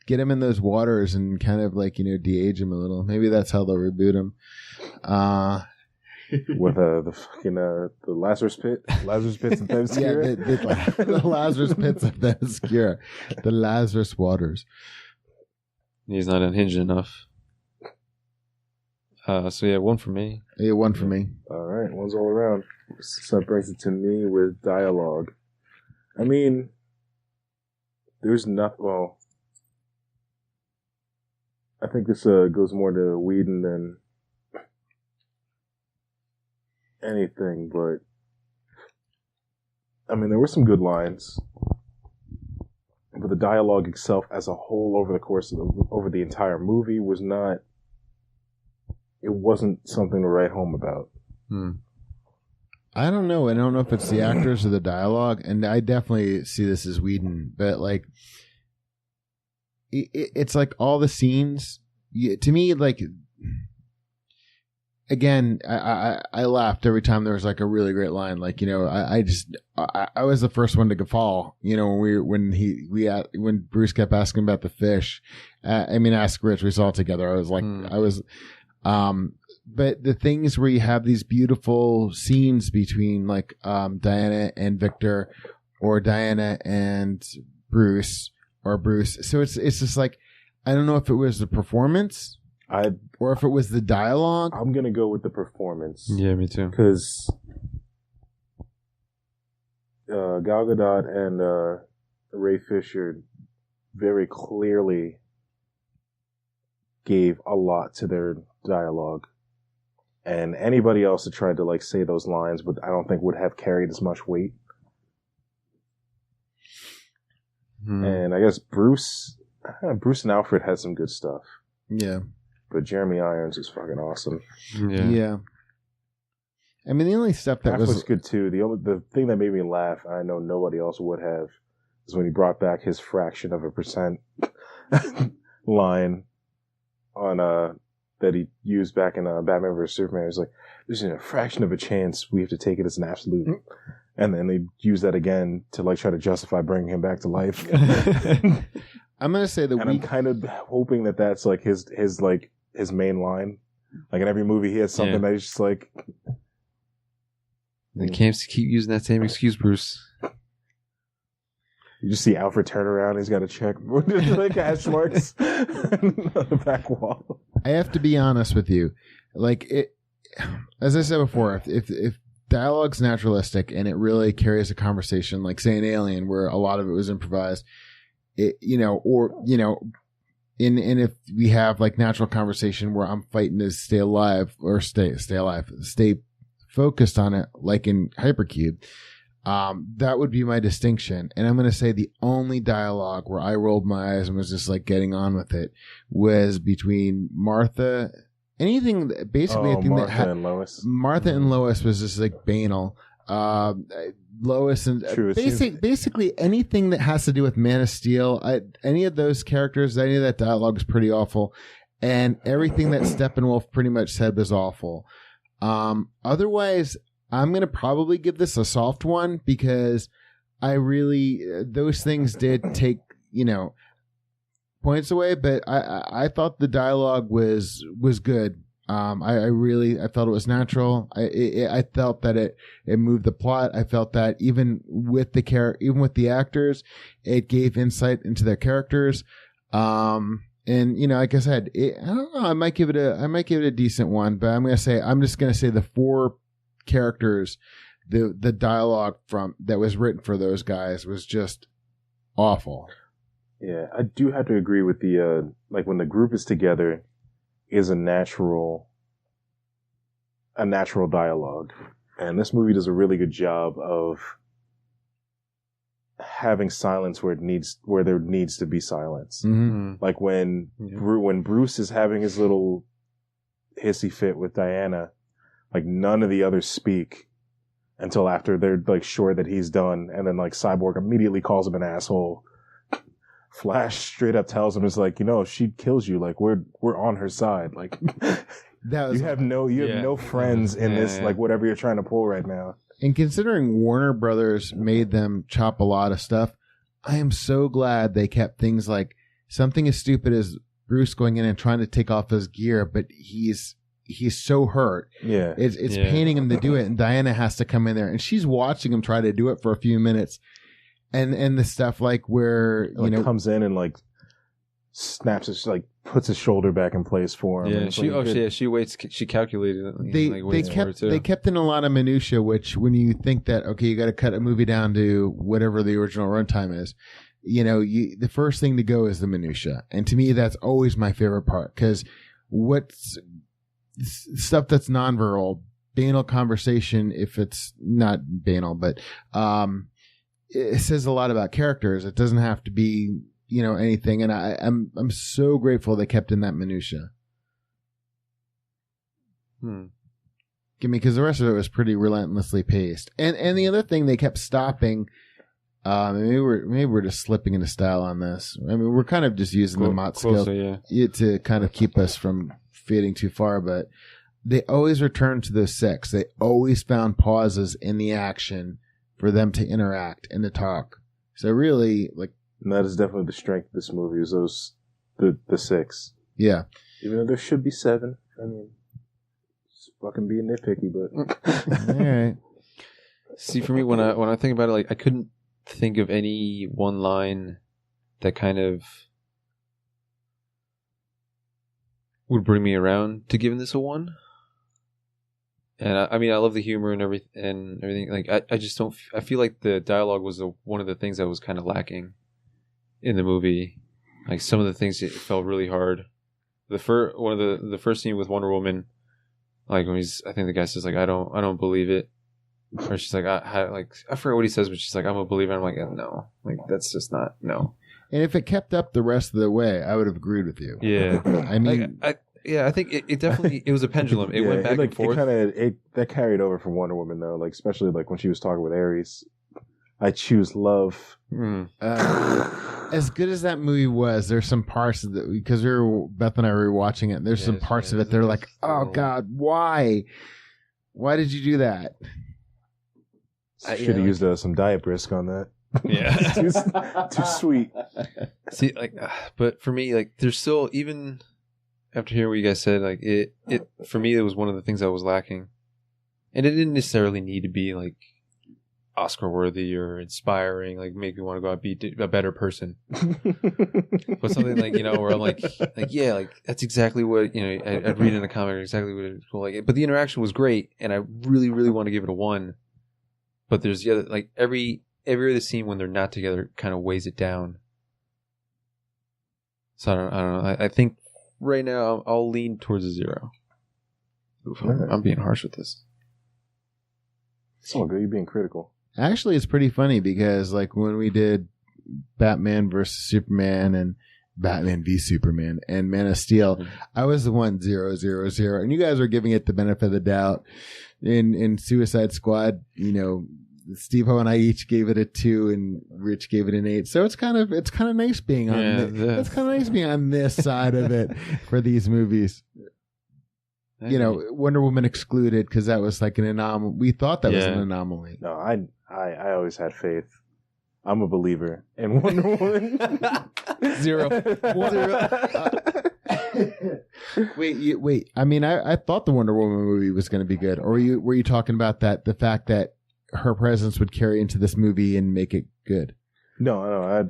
get him in those waters and kind of like de-age him a little. Maybe that's how they'll reboot him. with the fucking the Lazarus Pit, Lazarus Pits and Themyscira. the Lazarus Pits of Themyscira, the Lazarus waters. He's not unhinged enough. So yeah, one for me. Yeah, one for me. All right, one's all around. So that brings it to me with dialogue. I mean, there's not. Well, I think this goes more to Whedon than anything, but I mean, there were some good lines, but the dialogue itself, as a whole, over the course of over the entire movie, was not. It wasn't something to write home about. I don't know. I don't know if it's the actors or the dialogue, and I definitely see this as Whedon, but like, it's like all the scenes. To me, like, again, I laughed every time there was like a really great line. Like, I was the first one to guffaw. When Bruce kept asking about the fish. Ask Rich. We saw it together. I was like, but the things where you have these beautiful scenes between like Diana and Victor, or Diana and Bruce, or Bruce. So it's just like, I don't know if it was the performance. Or if it was the dialogue. I'm gonna go with the performance. Yeah, me too. Because Gal Gadot and Ray Fisher very clearly gave a lot to their dialogue, and anybody else that tried to like say those lines, but I don't think would have carried as much weight. And I guess Bruce and Alfred had some good stuff. Yeah. But Jeremy Irons is fucking awesome. Yeah. I mean, the only stuff that was good too. The thing that made me laugh, I know nobody else would have, is when he brought back his fraction of a percent line on that he used back in Batman vs Superman. He's like, "There's a fraction of a chance. We have to take it as an absolute." And then they use that again to like try to justify bringing him back to life. I'm gonna say that I'm kind of hoping that that's like his main line. Like in every movie, he has something that he's just like. They can't keep using that same excuse, Bruce. You just see Alfred turn around. He's got a check, like hash marks on the back wall. I have to be honest with you, like it. As I said before, if dialogue's naturalistic and it really carries a conversation, like say an Alien, where a lot of it was improvised. And if we have like natural conversation where I'm fighting to stay alive or stay focused on it, like in Hypercube, that would be my distinction. And I'm going to say the only dialogue where I rolled my eyes and was just like getting on with it was between Martha. Anything basically, I think Martha and Lois. Martha and Lois was just like banal. Lois and basically anything that has to do with Man of Steel, any of those characters, any of that dialogue is pretty awful. and everything that Steppenwolf pretty much said was awful. Otherwise, I'm going to probably give this a soft one because those things did take, points away, but I thought the dialogue was good. I felt it was natural. I felt that it moved the plot. I felt that even with the actors, it gave insight into their characters. And like I said, I don't know. I might give it a decent one, but I'm just gonna say the 4 characters, the dialogue that was written for those guys was just awful. Yeah, I do have to agree with the like when the group is together is a natural dialogue, and this movie does a really good job of having silence where there needs to be silence. Mm-hmm. Like when Bruce is having his little hissy fit with Diana, like none of the others speak until after they're like sure that he's done, and then like Cyborg immediately calls him an asshole. Flash straight up tells him, "It's like, if she kills you, like we're on her side. Like you have no friends in this, like whatever you're trying to pull right now." And considering Warner Brothers made them chop a lot of stuff, I am so glad they kept things like something as stupid as Bruce going in and trying to take off his gear, but he's so hurt. Yeah, it's paining him to do it, and Diana has to come in there, and she's watching him try to do it for a few minutes. And the stuff like where comes in and like snaps his, like puts his shoulder back in place for him. Yeah, she waits. She calculated it. They kept in a lot of minutia, which when you think that you got to cut a movie down to whatever the original runtime is, the first thing to go is the minutia, and to me that's always my favorite part because what's stuff that's nonverbal, banal conversation, if it's not banal, but it says a lot about characters. It doesn't have to be, anything. And I'm so grateful they kept in that minutia. Because the rest of it was pretty relentlessly paced. And the other thing, they kept stopping. Maybe we're just slipping into style on this. I mean, we're kind of just using the MOTS scale to kind of keep us from fading too far. But they always returned to those 6. They always found pauses in the action for them to interact and to talk. So really, and that is definitely the strength of this movie, is the 6. Yeah. Even though there should be 7. I mean, it's fucking being nitpicky, but all right. See, for me, when I think about it, I couldn't think of any one line that kind of would bring me around to giving this a 1. And I mean, I love the humor and everything. Like, I just don't. I feel like the dialogue was one of the things that was kind of lacking in the movie. Like some of the things, it felt really hard. The first scene with Wonder Woman, like when I think the guy says like, I don't believe it, or she's like, I forget what he says, but she's like, I'm a believer. I'm like, no, like that's just not no. And if it kept up the rest of the way, I would have agreed with you. Yeah, I mean. I think it definitely, it was a pendulum. It went back and forth. That carried over from Wonder Woman though, like especially like when she was talking with Ares. I choose love. As good as that movie was, there's some parts of it, because Beth and I were watching it. And there's some parts of it that are like, oh God, why? Why did you do that? Should have used some Diet Brisk on that. Yeah, too sweet. See, but for me, there's still, even after hearing what you guys said, it for me, it was one of the things that was lacking, and it didn't necessarily need to be Oscar worthy or inspiring, make me want to go out and be a better person. But something where I'm that's exactly what I'd read in a comic, exactly what it's cool. But the interaction was great, and I really, really want to give it a 1. But there's the other, every other scene when they're not together kind of weighs it down. So I don't know. I think right now I'll lean towards a 0. Oof, I'm being harsh with this. It's all good. You're being critical. Actually, it's pretty funny because when we did Batman versus Superman and Batman v Superman and Man of Steel, I was the one 0, 0, 0, and you guys were giving it the benefit of the doubt. In Suicide Squad, Steve-O and I each gave it a 2, and Rich gave it an 8. So it's kind of nice being on. It's kind of nice being on this side of it for these movies. You know, Wonder Woman excluded because that was like an anomaly. We thought that was an anomaly. No, I always had faith. I'm a believer in Wonder Woman. Zero. Wait. I mean, I thought the Wonder Woman movie was going to be good. Or were you talking about the fact that her presence would carry into this movie and make it good? No.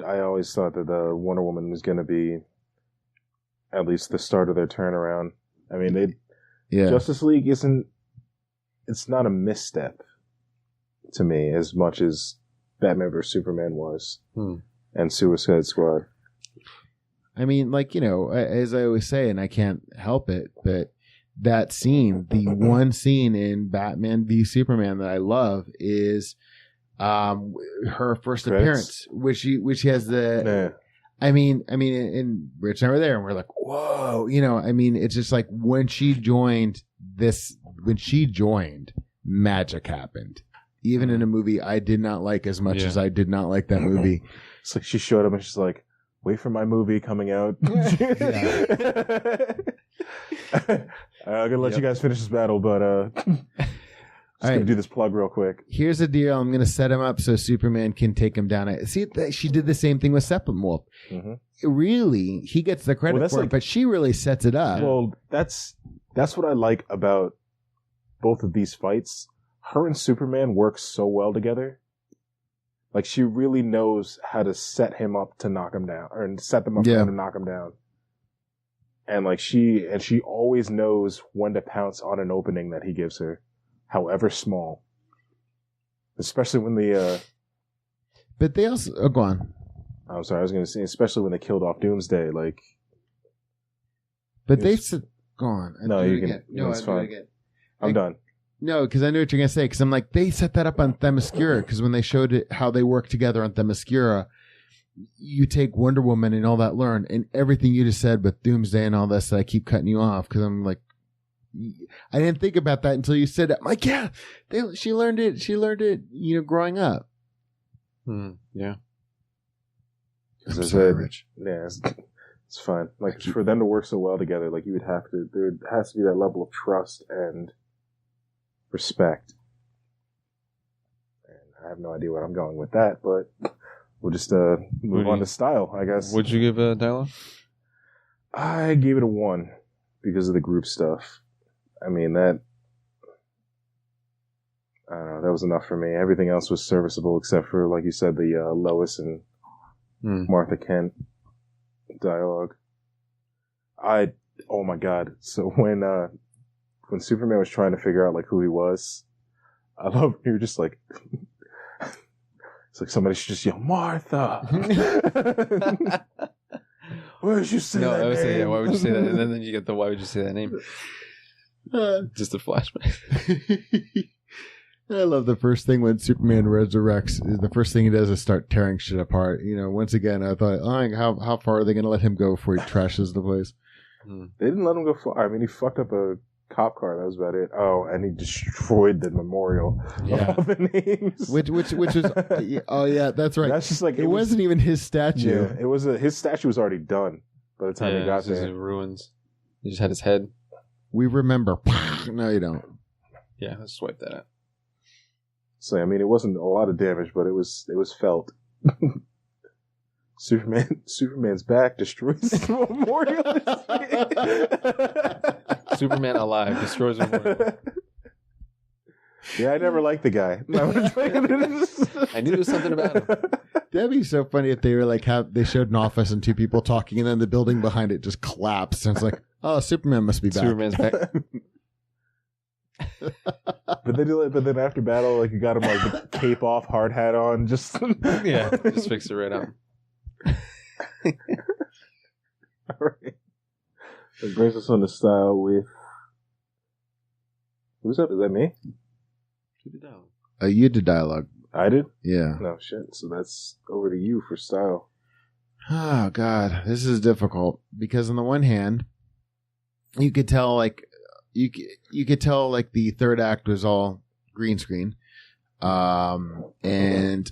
I always thought that the Wonder Woman was going to be at least the start of their turnaround. I mean, Justice League it's not a misstep to me as much as Batman vs Superman was, and Suicide Squad. I mean, like, you know, as I always say, and I can't help it, but that scene, the one scene in Batman v Superman that I love is her first appearance, which she has the. Yeah. I mean, and Rich and I were there, and we're like, whoa, you know. I mean, it's just like when she joined, magic happened. Even in a movie I did not like as much as I did not like that movie. It's like she showed up and she's like, wait for my movie coming out. I'm going to let you guys finish this battle, but just going to do this plug real quick. Here's the deal. I'm going to set him up so Superman can take him down. See, she did the same thing with Steppenwolf. Mm-hmm. Really, he gets the credit for it, but she really sets it up. Well, that's what I like about both of these fights. Her and Superman work so well together. Like, she really knows how to set him up to knock him down, or set them up to knock him down. And like she always knows when to pounce on an opening that he gives her, however small. Especially when but they also go on. I'm sorry, I was going to say, especially when they killed off Doomsday, like. But they said, go on. No, you can. No, it's fine. I'm done. No, because I know what you're going to say. Because I'm like, they set that up on Themyscira. Because when they showed it, how they work together on Themyscira, you take Wonder Woman and all that learn, and everything you just said with Doomsday and all this, I keep cutting you off because I'm like, I didn't think about that until you said it. I'm like, yeah, she learned it. She learned it, you know, growing up. Yeah. I'm sorry, Rich. Yeah, it's fine. Like, for them to work so well together, like, there has to be that level of trust and respect. And I have no idea where I'm going with that, but we'll just move on to style, I guess. What'd you give a dialogue? I gave it a 1 because of the group stuff. I mean, I don't know, that was enough for me. Everything else was serviceable except for, like you said, the Lois and Martha Kent dialogue. Oh my god. So when Superman was trying to figure out like who he was, I love you were just like it's like somebody should just yell Martha. Why would you say that? I would say, yeah, why would you say that? And then you get the why would you say that name? Just a flashback. I love the first thing when Superman resurrects. Is the first thing he does is start tearing shit apart. You know, once again, I thought, how far are they going to let him go before he trashes the place? They didn't let him go far. I mean, he fucked up a cop car. That was about it. Oh, and he destroyed the memorial of all the names. Which is oh yeah, that's right. That's just like it wasn't even his statue. Yeah, it was his statue was already done by the time he got there. In ruins. He just had his head. We remember. No, you don't. Yeah, let's swipe that out. So I mean, it wasn't a lot of damage, but it was felt. Superman's back destroys the memorial. Superman alive destroys the memorial. Yeah, I never liked the guy. I knew there was something about him. That'd be so funny if they were like they showed an office and 2 people talking, and then the building behind it just collapsed, and it's like, oh, Superman must be back. Superman's back. But then after battle, like you got him like the cape off, hard hat on, just just fix it right up. All right. It brings us on to style with who's up? Is that me? You did dialogue. You did dialogue. I did? Yeah. No shit. So that's over to you for style. Oh God, this is difficult because on the one hand, you could tell like you could tell like the third act was all green screen. And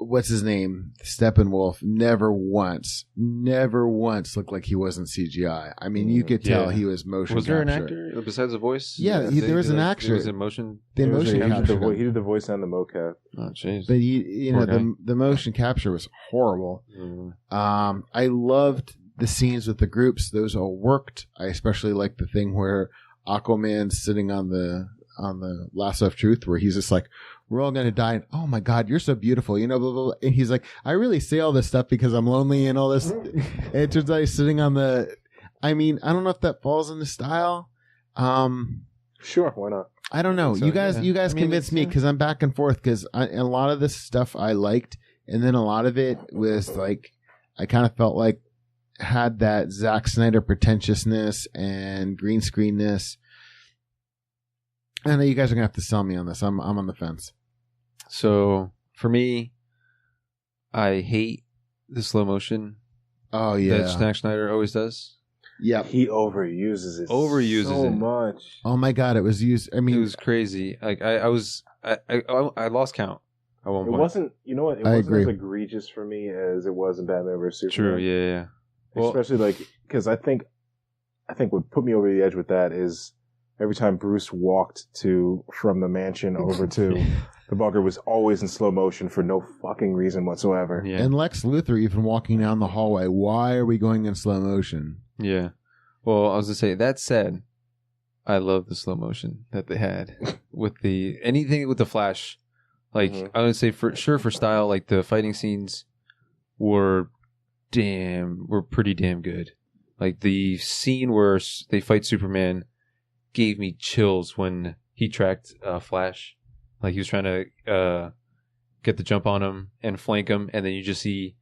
what's his name? Steppenwolf never once looked like he wasn't CGI. I mean, you could tell he was motion capture. Was there an actor besides the voice? Yeah, there was an actor. There was a motion. The motion capture. He did the voice and the mocap. Oh, jeez. But you know, the motion capture was horrible. I loved the scenes with the groups; those all worked. I especially liked the thing where Aquaman's sitting on the lasso of truth, where he's just like, "We're all gonna die." And, oh my God, you're so beautiful, you know. Blah, blah, blah. And he's like, "I really say all this stuff because I'm lonely and all this." And it turns out he's sitting on the. I mean, I don't know if that falls into style. Sure, why not? I don't know. So, you guys convinced me because I'm back and forth because a lot of this stuff I liked, and then a lot of it was like I kind of felt like had that Zack Snyder pretentiousness and green screenness. I know you guys are gonna have to sell me on this. I'm on the fence. So for me, I hate the slow motion. Oh yeah, that Zack Snyder always does. Yeah, he overuses it so much. Oh my God, it was used. I mean, it was crazy. Like I lost count at one point. It wasn't. You know what? It I wasn't agree. as egregious for me as it was in Batman vs Superman. True. Yeah. Well, especially like because I think what put me over the edge with that is every time Bruce walked from the mansion over to the bunker was always in slow motion for no fucking reason whatsoever. Yeah. And Lex Luthor even walking down the hallway. Why are we going in slow motion? Yeah. Well, I was gonna say that said, I love the slow motion that they had with anything with the Flash. Like I would say for style, like the fighting scenes were pretty damn good. Like the scene where they fight Superman gave me chills when he tracked Flash. Like he was trying to get the jump on him and flank him, and then you just see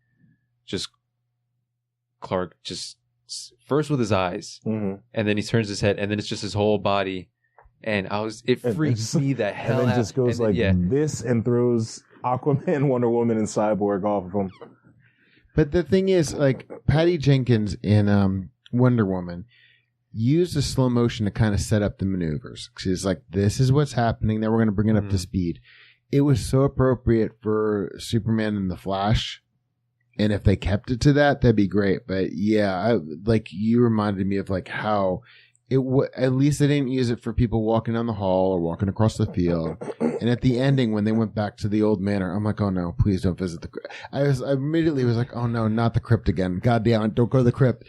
Clark just first with his eyes, and then he turns his head, and then it's just his whole body, and it freaked me the hell out. And then just goes this and throws Aquaman, Wonder Woman, and Cyborg off of him. But the thing is, like Patty Jenkins in Wonder Woman used the slow motion to kind of set up the maneuvers. She's like, "This is what's happening. Then we're going to bring it up to speed." It was so appropriate for Superman and the Flash. And if they kept it to that, that'd be great. But yeah, you reminded me of like how at least they didn't use it for people walking down the hall or walking across the field. And at the ending, when they went back to the old manor, I'm like, oh no, please don't visit the crypt. I immediately was like, oh no, not the crypt again. God damn it, don't go to the crypt.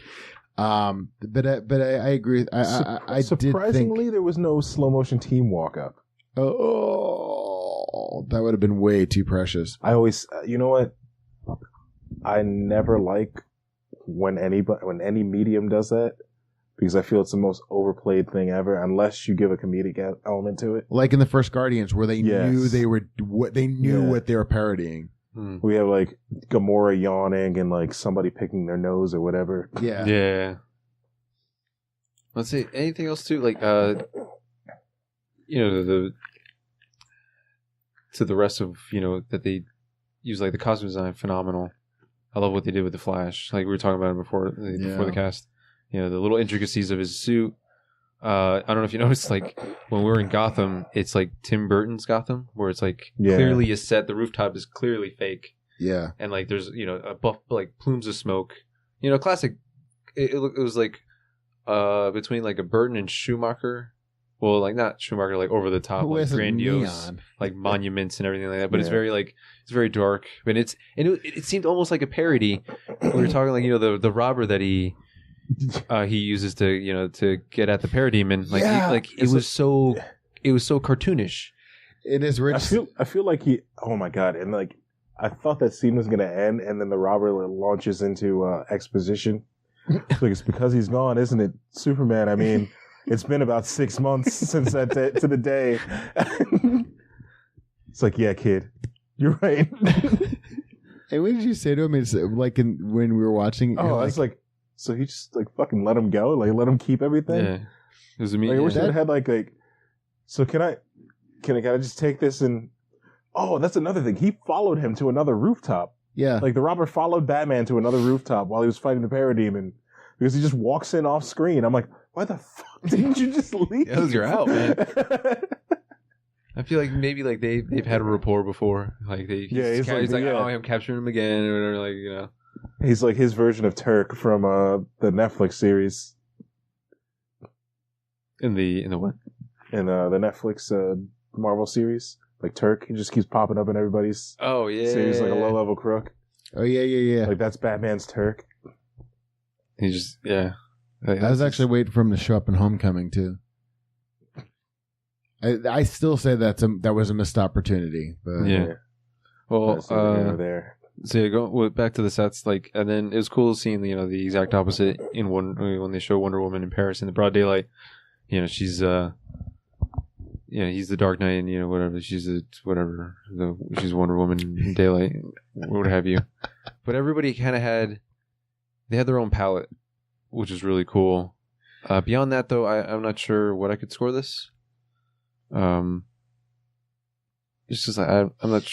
But I agree. I surprisingly, there was no slow motion team walk up. Oh, that would have been way too precious. I always, you know what? I never like when any medium does that because I feel it's the most overplayed thing ever unless you give a comedic element to it. Like in the first Guardians where they knew what they were parodying. We have like Gamora yawning and like somebody picking their nose or whatever. Yeah. Yeah. Let's see. Anything else too? Like the rest of, that they use, like the costume design, phenomenal. I love what they did with the Flash. Like we were talking about it before the cast. The little intricacies of his suit. I don't know if you noticed, like when we were in Gotham, it's like Tim Burton's Gotham, where it's like clearly a set. The rooftop is clearly fake. Yeah, and like there's a buff like plumes of smoke. Classic. It was like between like a Burton and Schumacher. Well, like not Schumacher, like over the top, like grandiose, like monuments and everything like that. But it's very like it's very dark. But it seemed almost like a parody. We were talking like the robber that he uses to get at the parademon. Like it was so cartoonish. It is rich. I feel like oh my God, and like I thought that scene was gonna end, and then the robber launches into exposition. Like it's because he's gone, isn't it, Superman? I mean. It's been about 6 months since that day, to the day. It's like, yeah, kid, you're right. And what did you say to him? It's like when we were watching. Oh, I was like, so he just like fucking let him go, like let him keep everything. Yeah, it was amazing. Like, I wish I had like. So can I just take this and? Oh, that's another thing. He followed him to another rooftop. Yeah, like the robber followed Batman to another rooftop while he was fighting the parademon because he just walks in off screen. I'm like. Why the fuck didn't you just leave? You're out, man. I feel like maybe like they've had a rapport before. Like he's like, oh, I'm capturing him again, or whatever. Like, you know, he's like his version of Turk from the Netflix series. In the what? In the Netflix Marvel series, like Turk, he just keeps popping up in everybody's series like a low level crook. Oh yeah. Like that's Batman's Turk. He just I was actually waiting for him to show up in Homecoming too. I still say that was a missed opportunity. But yeah. Well, there. So yeah, go back to the sets, like, and then it was cool seeing the exact opposite in when they show Wonder Woman in Paris in the broad daylight. You know, she's he's the Dark Knight, and whatever, she's Wonder Woman in daylight, what have you. But everybody kind of had their own palette, which is really cool. Beyond that, though, I'm not sure what I could score this. It's just I'm not.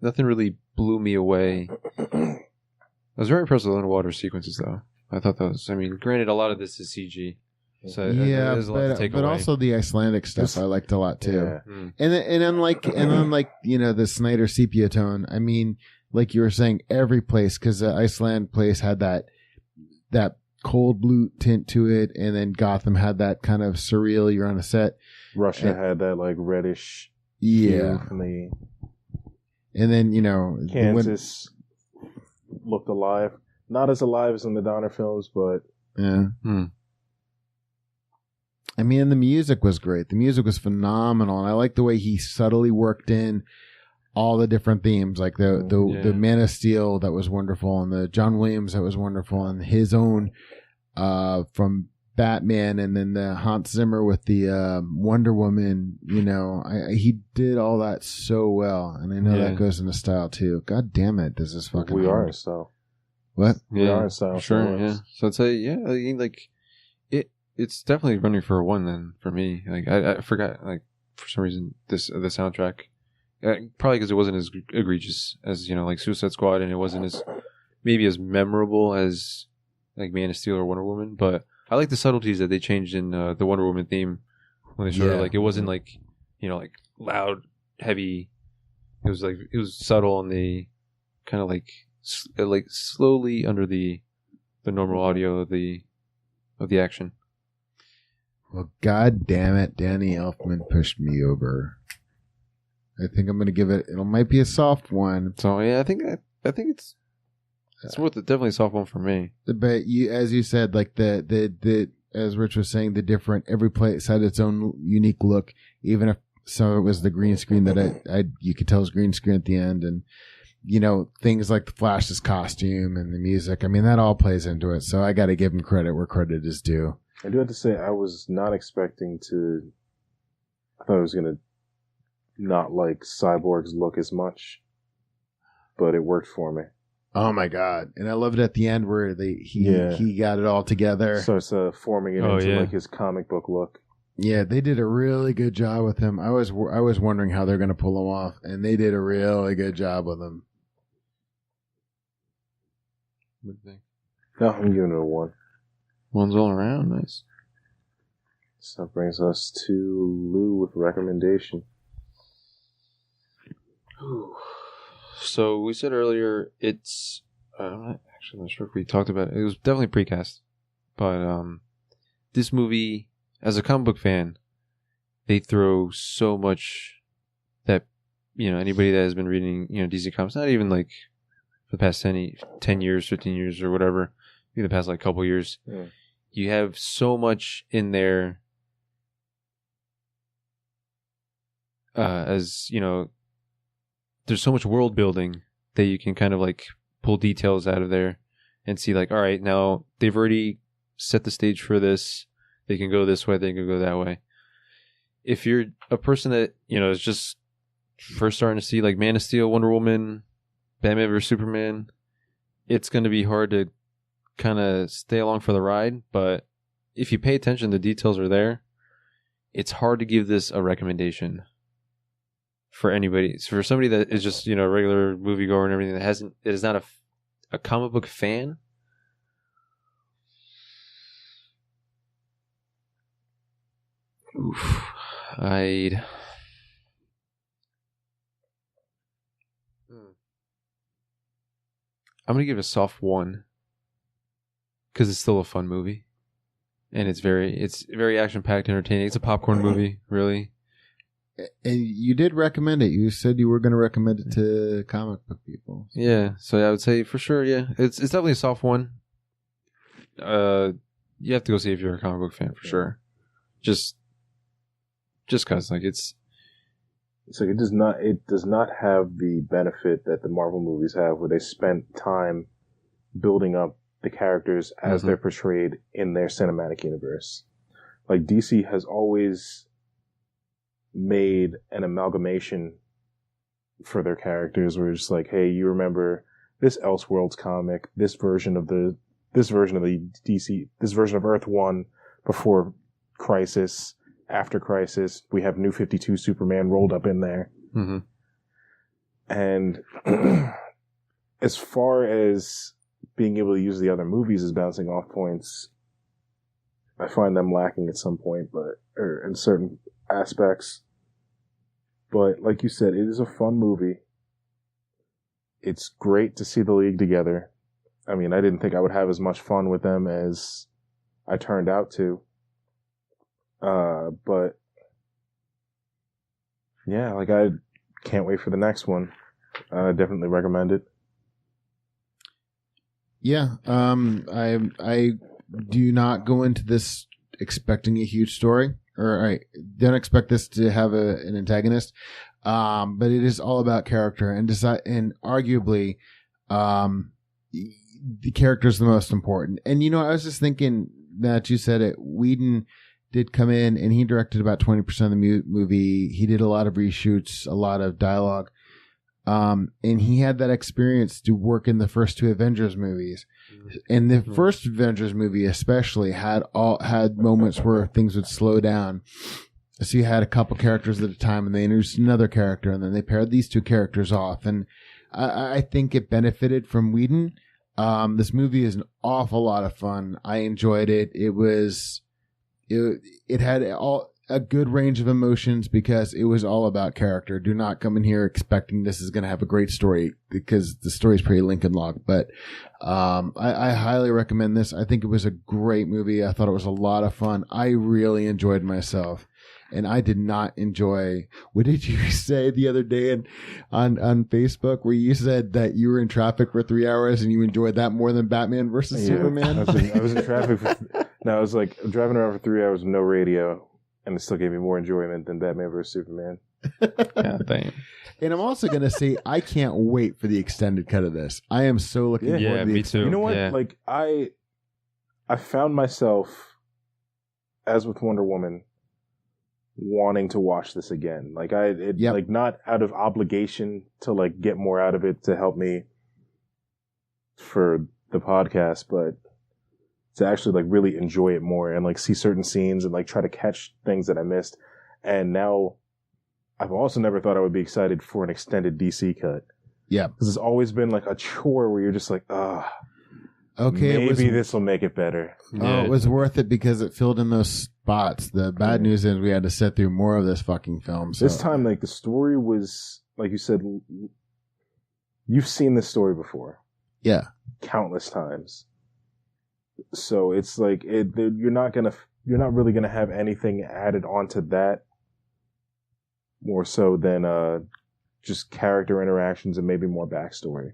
Nothing really blew me away. I was very impressed with the underwater sequences, though. I thought that was. I mean, granted, a lot of this is CG, so there's a lot to take away. But also the Icelandic stuff I liked a lot too. Yeah. And unlike the Snyder sepia tone, I mean, like you were saying, every place, because the Iceland place had that cold blue tint to it, and then Gotham had that kind of surreal. You're on a set. Russia had that like reddish. Yeah. And then Kansas looked alive, not as alive as in the Donner films, but yeah. I mean, the music was great. The music was phenomenal, and I like the way he subtly worked in all the different themes, like the Man of Steel that was wonderful, and the John Williams that was wonderful, and his own from Batman, and then the Hans Zimmer with the Wonder Woman. He did all that so well, and I know that goes into style too. God damn it, this is fucking. We are in style. What? We are in style. Sure. Yeah. So I'd say I mean, like it's definitely running for a 1 then for me. Like I forgot, like, for some reason the soundtrack. Probably because it wasn't as egregious as like Suicide Squad, and it wasn't as memorable as like Man of Steel or Wonder Woman. But I like the subtleties that they changed in the Wonder Woman theme when they showed it. Like it wasn't like like loud, heavy. It was subtle, and they kind of like slowly under the normal audio of the action. Well, God damn it, Danny Elfman pushed me over. I think I'm going to give it. It might be a soft one. So yeah, I think it's definitely a soft one for me. But as you said, like the as Rich was saying, every place had its own unique look. Even if some of it was the green screen that you could tell was green screen at the end, and things like the Flash's costume and the music. I mean, that all plays into it. So I got to give him credit where credit is due. I do have to say, I was not expecting to. I thought I was going to not like Cyborg's look as much, but it worked for me. Oh my God. And I loved it at the end where he got it all together. So it's forming it into like his comic book look. Yeah, they did a really good job with him. I was wondering how they're going to pull him off, and they did a really good job with him. What do you think? No, I'm giving it a 1. 1's all around. Nice. So that brings us to Lou with recommendation. So we said earlier it's I'm not sure if we talked about it. It was definitely precast, but this movie, as a comic book fan, they throw so much that anybody that has been reading DC comics, not even like for the past 10 years, 15 years, or whatever, maybe the past like couple years, you have so much in there. As there's so much world building that you can kind of like pull details out of there and see, like, all right, now they've already set the stage for this. They can go this way. They can go that way. If you're a person that, is just first starting to see like Man of Steel, Wonder Woman, Batman vs Superman, it's going to be hard to kind of stay along for the ride. But if you pay attention, the details are there. It's hard to give this a recommendation for anybody. For somebody that is just, a regular moviegoer and everything that is not a comic book fan. Oof. I'm gonna give it a soft 1 because it's still a fun movie, and it's very action packed, entertaining. It's a popcorn movie, really. And you did recommend it. You said you were going to recommend it to comic book people. Yeah, so I would say for sure, yeah, it's definitely a soft 1. You have to go see if you're a comic book fan for sure. Just cause like it's like it does not have the benefit that the Marvel movies have, where they spent time building up the characters as they're portrayed in their cinematic universe. Like DC has always made an amalgamation for their characters where it's like, hey, you remember this Elseworlds comic, this version of the DC, this version of Earth 1 before Crisis, after Crisis, we have New 52 Superman rolled up in there. Mm-hmm. And as far as being able to use the other movies as bouncing off points, I find them lacking at some point, or in certain aspects. But like you said, it is a fun movie. It's great to see the League together. I mean, I didn't think I would have as much fun with them as I turned out to. But yeah, like I can't wait for the next one. I definitely recommend it. Yeah, I do not go into this expecting a huge story, or I don't expect this to have an antagonist. But it is all about character, and arguably, the character is the most important. And you know, I was just thinking that you said it. Whedon did come in, and he directed about 20% of the movie. He did a lot of reshoots, a lot of dialogue. And he had that experience to work in the first 2 Avengers movies. And the first Avengers movie especially had moments where things would slow down. So you had a couple characters at a time, and they introduced another character, and then they paired these 2 characters off. And I think it benefited from Whedon. This movie is an awful lot of fun. I enjoyed it. It had a good range of emotions because it was all about character. Do not come in here expecting this is going to have a great story, because the story is pretty Lincoln Log. But I highly recommend this. I think it was a great movie. I thought it was a lot of fun. I really enjoyed myself. And I did not enjoy, what did you say the other day on Facebook, where you said that you were in traffic for 3 hours and you enjoyed that more than Batman versus Superman? I was in traffic. I was like driving around for 3 hours with no radio, and it still gave me more enjoyment than Batman versus Superman. God damn. And I'm also going to say, I can't wait for the extended cut of this. I am so looking forward to the me too. You know what? Yeah. Like I found myself, as with Wonder Woman, wanting to watch this again. Like like not out of obligation to like get more out of it to help me for the podcast, but to actually like really enjoy it more and like see certain scenes and like try to catch things that I missed. And now I've also never thought I would be excited for an extended DC cut. Yeah. Because it's always been like a chore where you're just like, okay, maybe this will make it better. Oh, it was worth it because it filled in those spots. The bad news is we had to sit through more of this fucking film. So. This time, like, the story was, like you said, you've seen this story before. Yeah. Countless times. So it's like, you're not really gonna have anything added onto that more so than just character interactions and maybe more backstory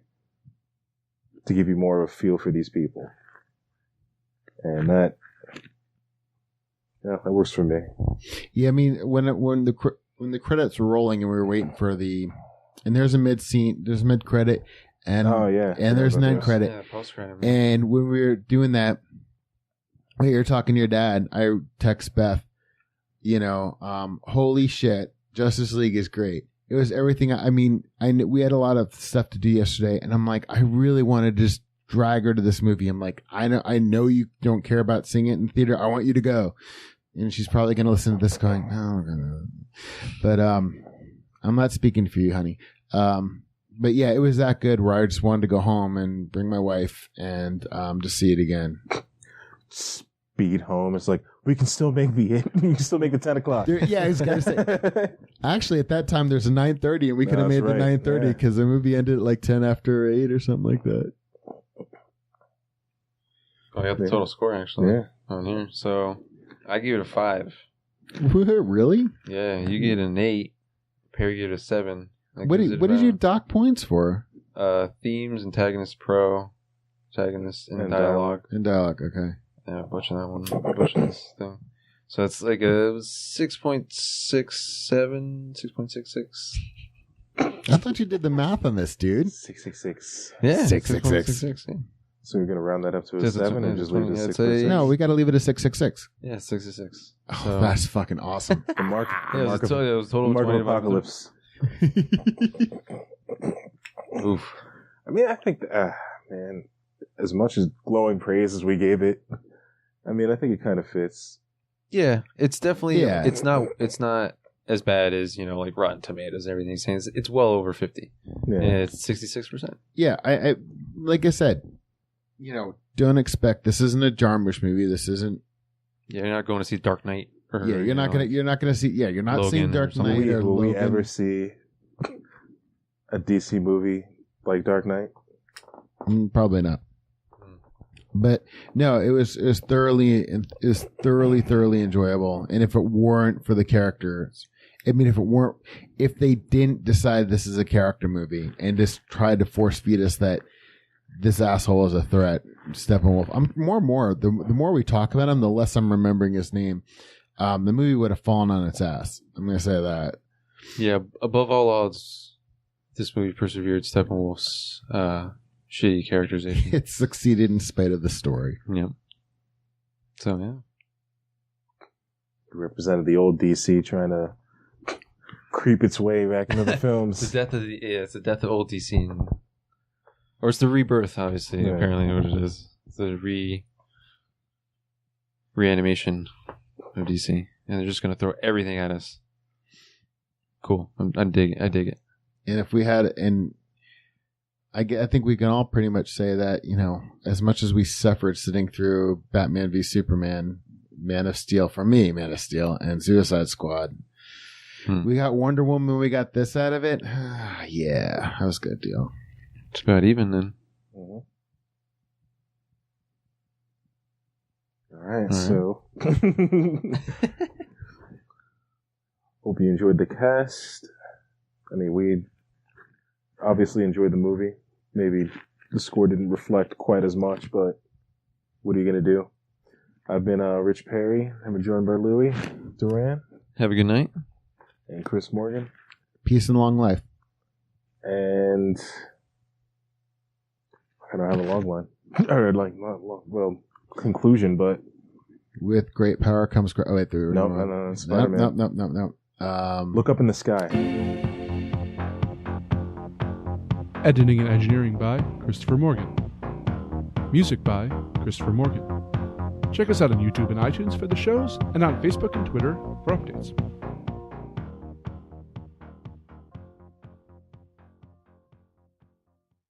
to give you more of a feel for these people. And that works for me. Yeah, I mean, when the credits were rolling and we were waiting for and there's a mid credit, and and there's an end credit, post credit. And when we were doing that, when you're talking to your dad, I text Beth, holy shit, Justice League is great. It was everything. I mean, we had a lot of stuff to do yesterday, and I'm like, I really want to just drag her to this movie. I'm like, I know you don't care about seeing it in theater. I want you to go. And she's probably going to listen to this going, no. But I'm not speaking for you, honey. But yeah, it was that good where I just wanted to go home and bring my wife and to see it again. beat home. It's like, we can still make the 8. We can still make the 10 o'clock. Yeah, I was gonna say. Actually, at that time, there's a 9:30, and we could have That's made the right, 9:30 yeah. because the movie ended at like 10 after 8 or something like that. I got the total score actually Yeah. on here. So I give it a 5. Really? Yeah, you get an 8. Perry gave it a 7. That What gives did it what did you about, dock points for? Themes, antagonist, protagonist, and And dialogue. In dialogue, okay. Yeah, butchering that one. Butchering this thing. So it's like it was 6.67, 6.66. I thought you did the math on this, dude. 666. Yeah, 666. 6.66. Yeah. So you're gonna round that up to a Just a 7 and twenty, just twenty, leave it I'd at say- 666? No, we got to leave it at 666. Yeah, 66. Oh, So- that's fucking awesome. The mark. Yeah, it was, it was total Mark 20 of Apocalypse. Oof. I mean, I think, man, as much as glowing praise as we gave it, I mean, I think it kind of fits. Yeah, it's definitely. Yeah. It's not as bad as like Rotten Tomatoes and everything. Saying it's well over 50. Yeah. And it's 66%. Yeah, I like I said, don't expect this isn't a Jarmusch movie. This isn't. Yeah, you're not going to see Dark Knight. Or, Yeah, you're not gonna see. Yeah, you're not Logan seeing or Dark something. Knight or Will we Logan. ever see a DC movie like Dark Knight? Probably not. But no, it was thoroughly enjoyable. And if it weren't for the characters, I mean, if they didn't decide this is a character movie and just tried to force feed us that this asshole is a threat, Steppenwolf. The more we talk about him, the less I'm remembering his name. The movie would have fallen on its ass. I'm going to say that. Yeah, above all odds, this movie persevered Steppenwolf's shitty characterization. It succeeded in spite of the story. Yeah. So yeah. Represented the old DC trying to creep its way back into the films. It's the death of old DC, or it's the rebirth. Obviously, Yeah. apparently, what it is. It's the reanimation of DC, and they're just gonna throw everything at us. Cool. I dig it. And if we had, I think we can all pretty much say that, as much as we suffered sitting through Batman v Superman, Man of Steel, and Suicide Squad, we got Wonder Woman, we got this out of it. Yeah, that was a good deal. It's about even then. Mhm. All right, All so hope you enjoyed the cast. I mean, we obviously enjoyed the movie. Maybe the score didn't reflect quite as much, but what are you going to do? I've been Rich Perry. I'm joined by Louie Duran Have a good night. and Chris Morgan. Peace and long life. And I don't have a log line. Or conclusion, but With great power comes great. Oh wait, no, Spider-Man. No. Look up in the sky. Editing and engineering by Christopher Morgan. Music by Christopher Morgan. Check us out on YouTube and iTunes for the shows, and on Facebook and Twitter for updates.